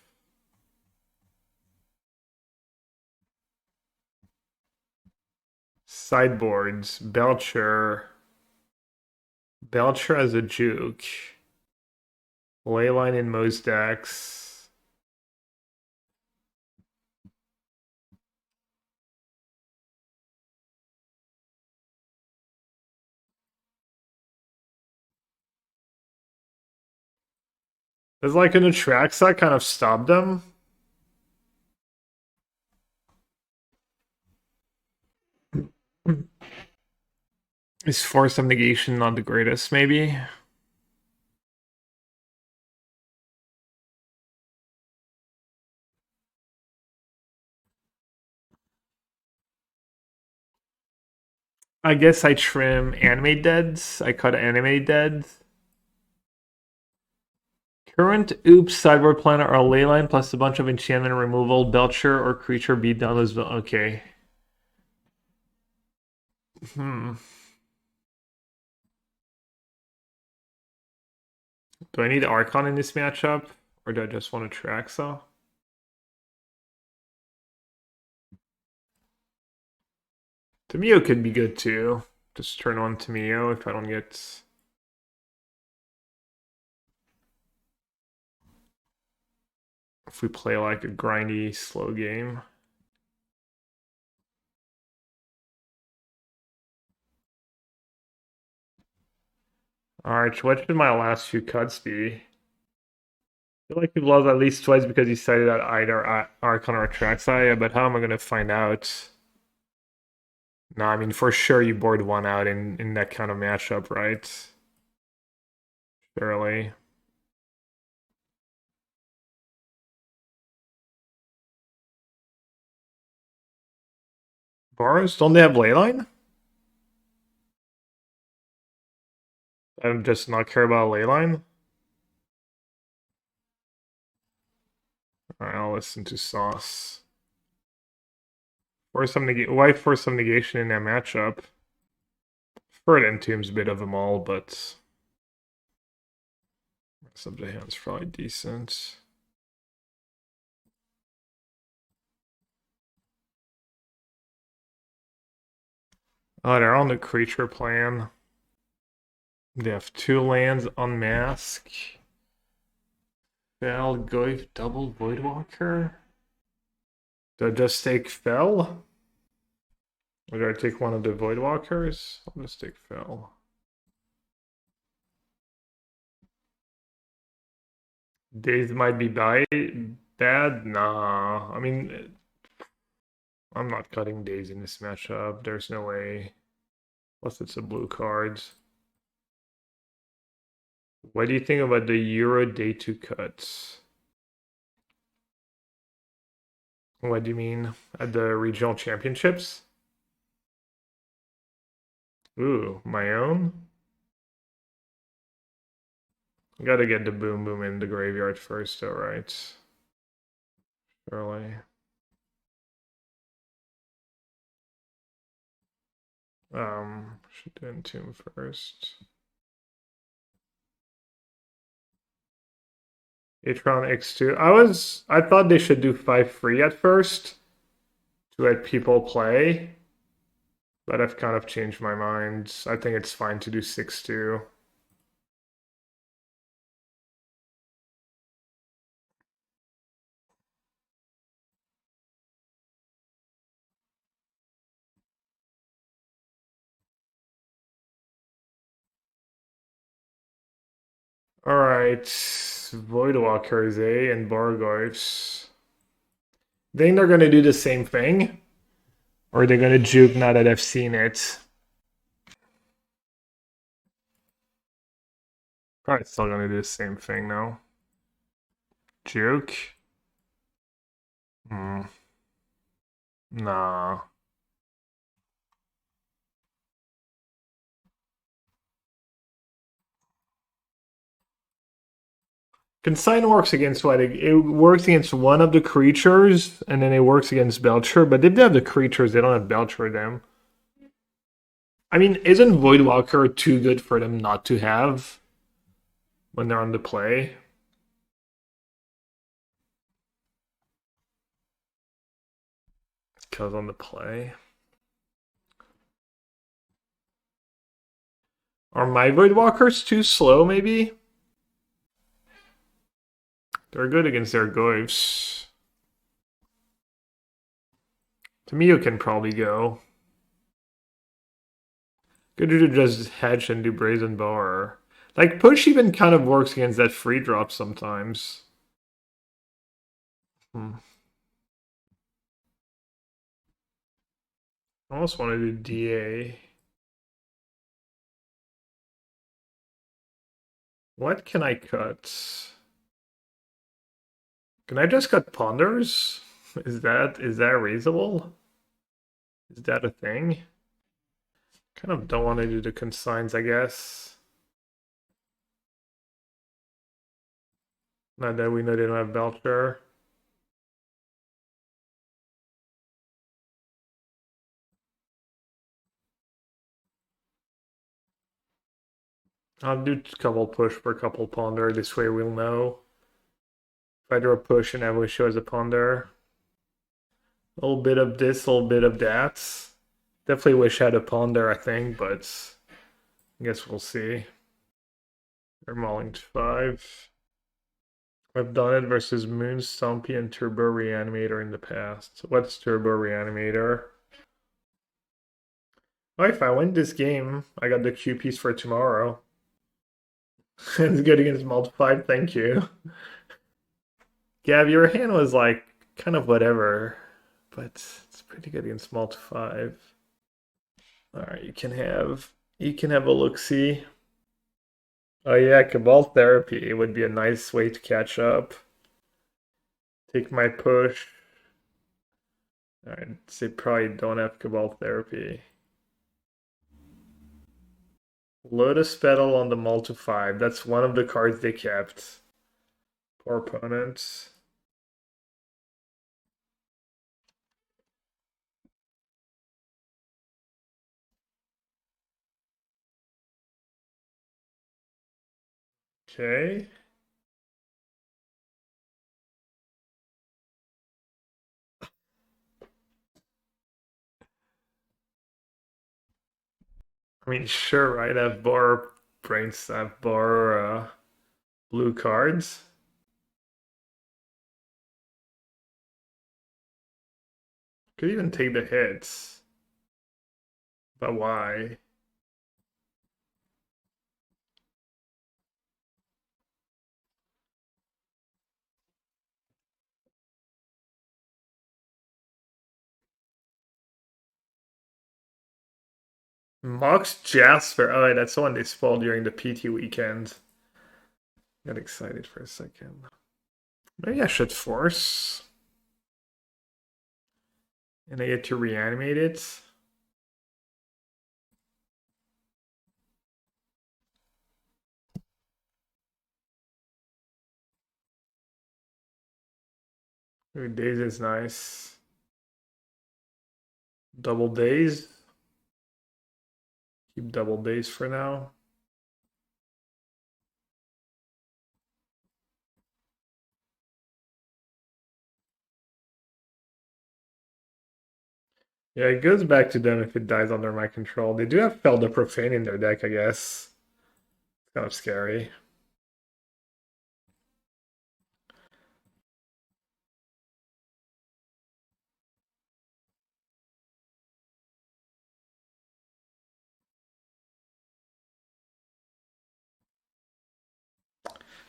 Sideboards, Belcher. Belcher as a juke. Leyline in most decks. Does like an Atraxa kind of stop them? Is Force of Negation not the greatest, maybe? I guess I trim Animate Deads. I cut Animate Dead. Current oops sideboard planet are Leyline plus a bunch of enchantment removal, Belcher or creature beat down as well. Okay. Do I need Archon in this matchup? Or do I just want Atraxa? Tamio could be good too. Just turn on Tamio if I don't get... If we play like a grindy, slow game. Alright, what should my last few cuts be? I feel like we've lost at least twice because he cited out either Archon or Atraxa, but how am I going to find out? No, I mean, for sure you board one out in that kind of matchup, right? Surely. Bars, don't they have Leyline? I just not care about Leyline? Alright, I'll listen to Sauce. Why Force some negation in that matchup? Preferred Entomb's a bit of them all, but rest of the hand's probably decent. Oh, they're on the creature plan. They have 2 lands unmask. Barrowgoyf double Voidwalker. Do I just take Fell? Or do I take one of the Voidwalkers? I'll just take Fell. Daze might be bad? Nah. I mean, I'm not cutting Daze in this matchup. There's no way. Plus it's a blue card. What do you think about the Euro Day 2 cuts? What do you mean? At the regional championships? Ooh, my own? Gotta get the Boom Boom in the graveyard first, though, right? Surely. Should do Entomb first. Atron X2. I thought they should do 5 free at first to let people play. But I've kind of changed my mind. I think it's fine to do 6-2. Alright. Voidwalkers, and Barrowgoyfs. Think they're gonna do the same thing? Or they're gonna juke now that I've seen it? Probably still gonna do the same thing now. Juke? Nah. Consign works against what? It works against one of the creatures, and then it works against Belcher, but if they have the creatures, they don't have Belcher them. I mean, isn't Voidwalker too good for them not to have when they're on the play? Because on the play. Are my Voidwalkers too slow, maybe? They're good against their Goyfs. To me, you can probably go. Good to just hedge and do Brazen Borrower. Like, push even kind of works against that free drop sometimes. I almost want to do DA. What can I cut? Can I just cut Ponders? Is that reasonable? Is that a thing? Kind of don't want to do the consigns, I guess. Not that we know they don't have Belcher. I'll do a couple push for a couple Ponder. This way we'll know. If I do a push and Evo shows a Ponder. A little bit of this, a little bit of that. Definitely wish I had a Ponder, I think, but I guess we'll see. They're mauling to 5. I've done it versus Moon Stompy and Turbo Reanimator in the past. What's Turbo Reanimator? Oh, if I win this game, I got the Q piece for tomorrow. It's good against multiplied, thank you. Gab, your hand was like kind of whatever, but it's pretty good against multi-5. Alright, you can have a look-see. Oh yeah, Cabal Therapy would be a nice way to catch up. Take my push. Alright, they probably don't have Cabal Therapy. Lotus Petal on the multi-5. That's one of the cards they kept. Poor opponents. Okay. I mean, sure, right? I have bar Brainstorm, bar blue cards. Could even take the hits. But why? Mox Jasper. Oh, that's the one they spoiled during the PT weekend. Got excited for a second. Maybe I should force. And I get to reanimate it. Ooh, Daze is nice. Double Daze. Keep double Daze for now. Yeah, it goes back to them if it dies under my control. They do have Fell the Profane in their deck, I guess. It's kind of scary.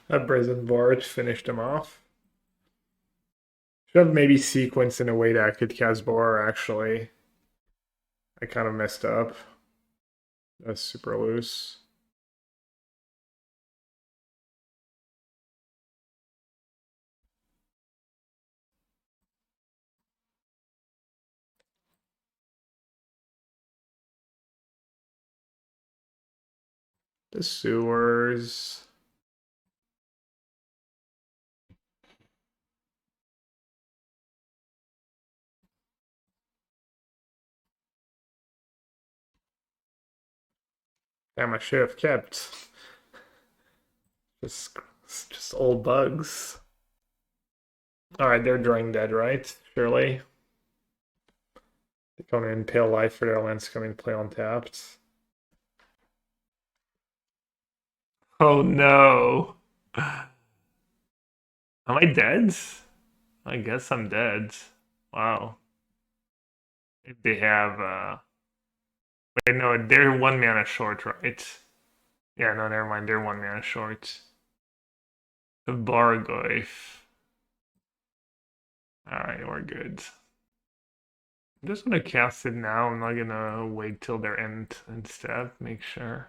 That Brazen Borrower finished him off. Should have maybe sequenced in a way that I could cast Borrower, actually. I kind of messed up. That's super loose. The Sewers. Damn, I should have kept. Just old bugs. Alright, they're drawing dead, right? Surely. They come in pale life for their lands coming play untapped. Oh no. Am I dead? I guess I'm dead. Wow. If they have wait, no, they're 1 mana short, right? Yeah, no, never mind, they're 1 mana short. The Barrowgoyf. Alright, we're good. I'm just gonna cast it now. I'm not gonna wait till their end instead. Make sure.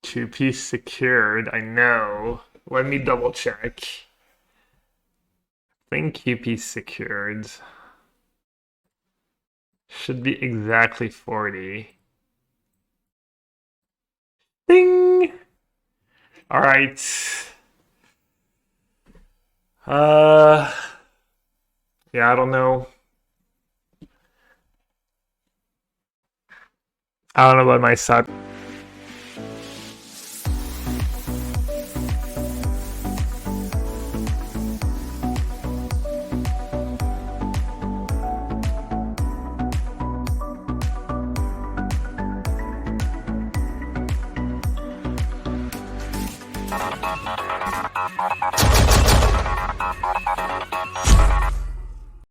Two-piece secured. I know. Let me double check. I think QP secured. Should be exactly 40. Ding! Alright. Yeah, I don't know. I don't know about my side.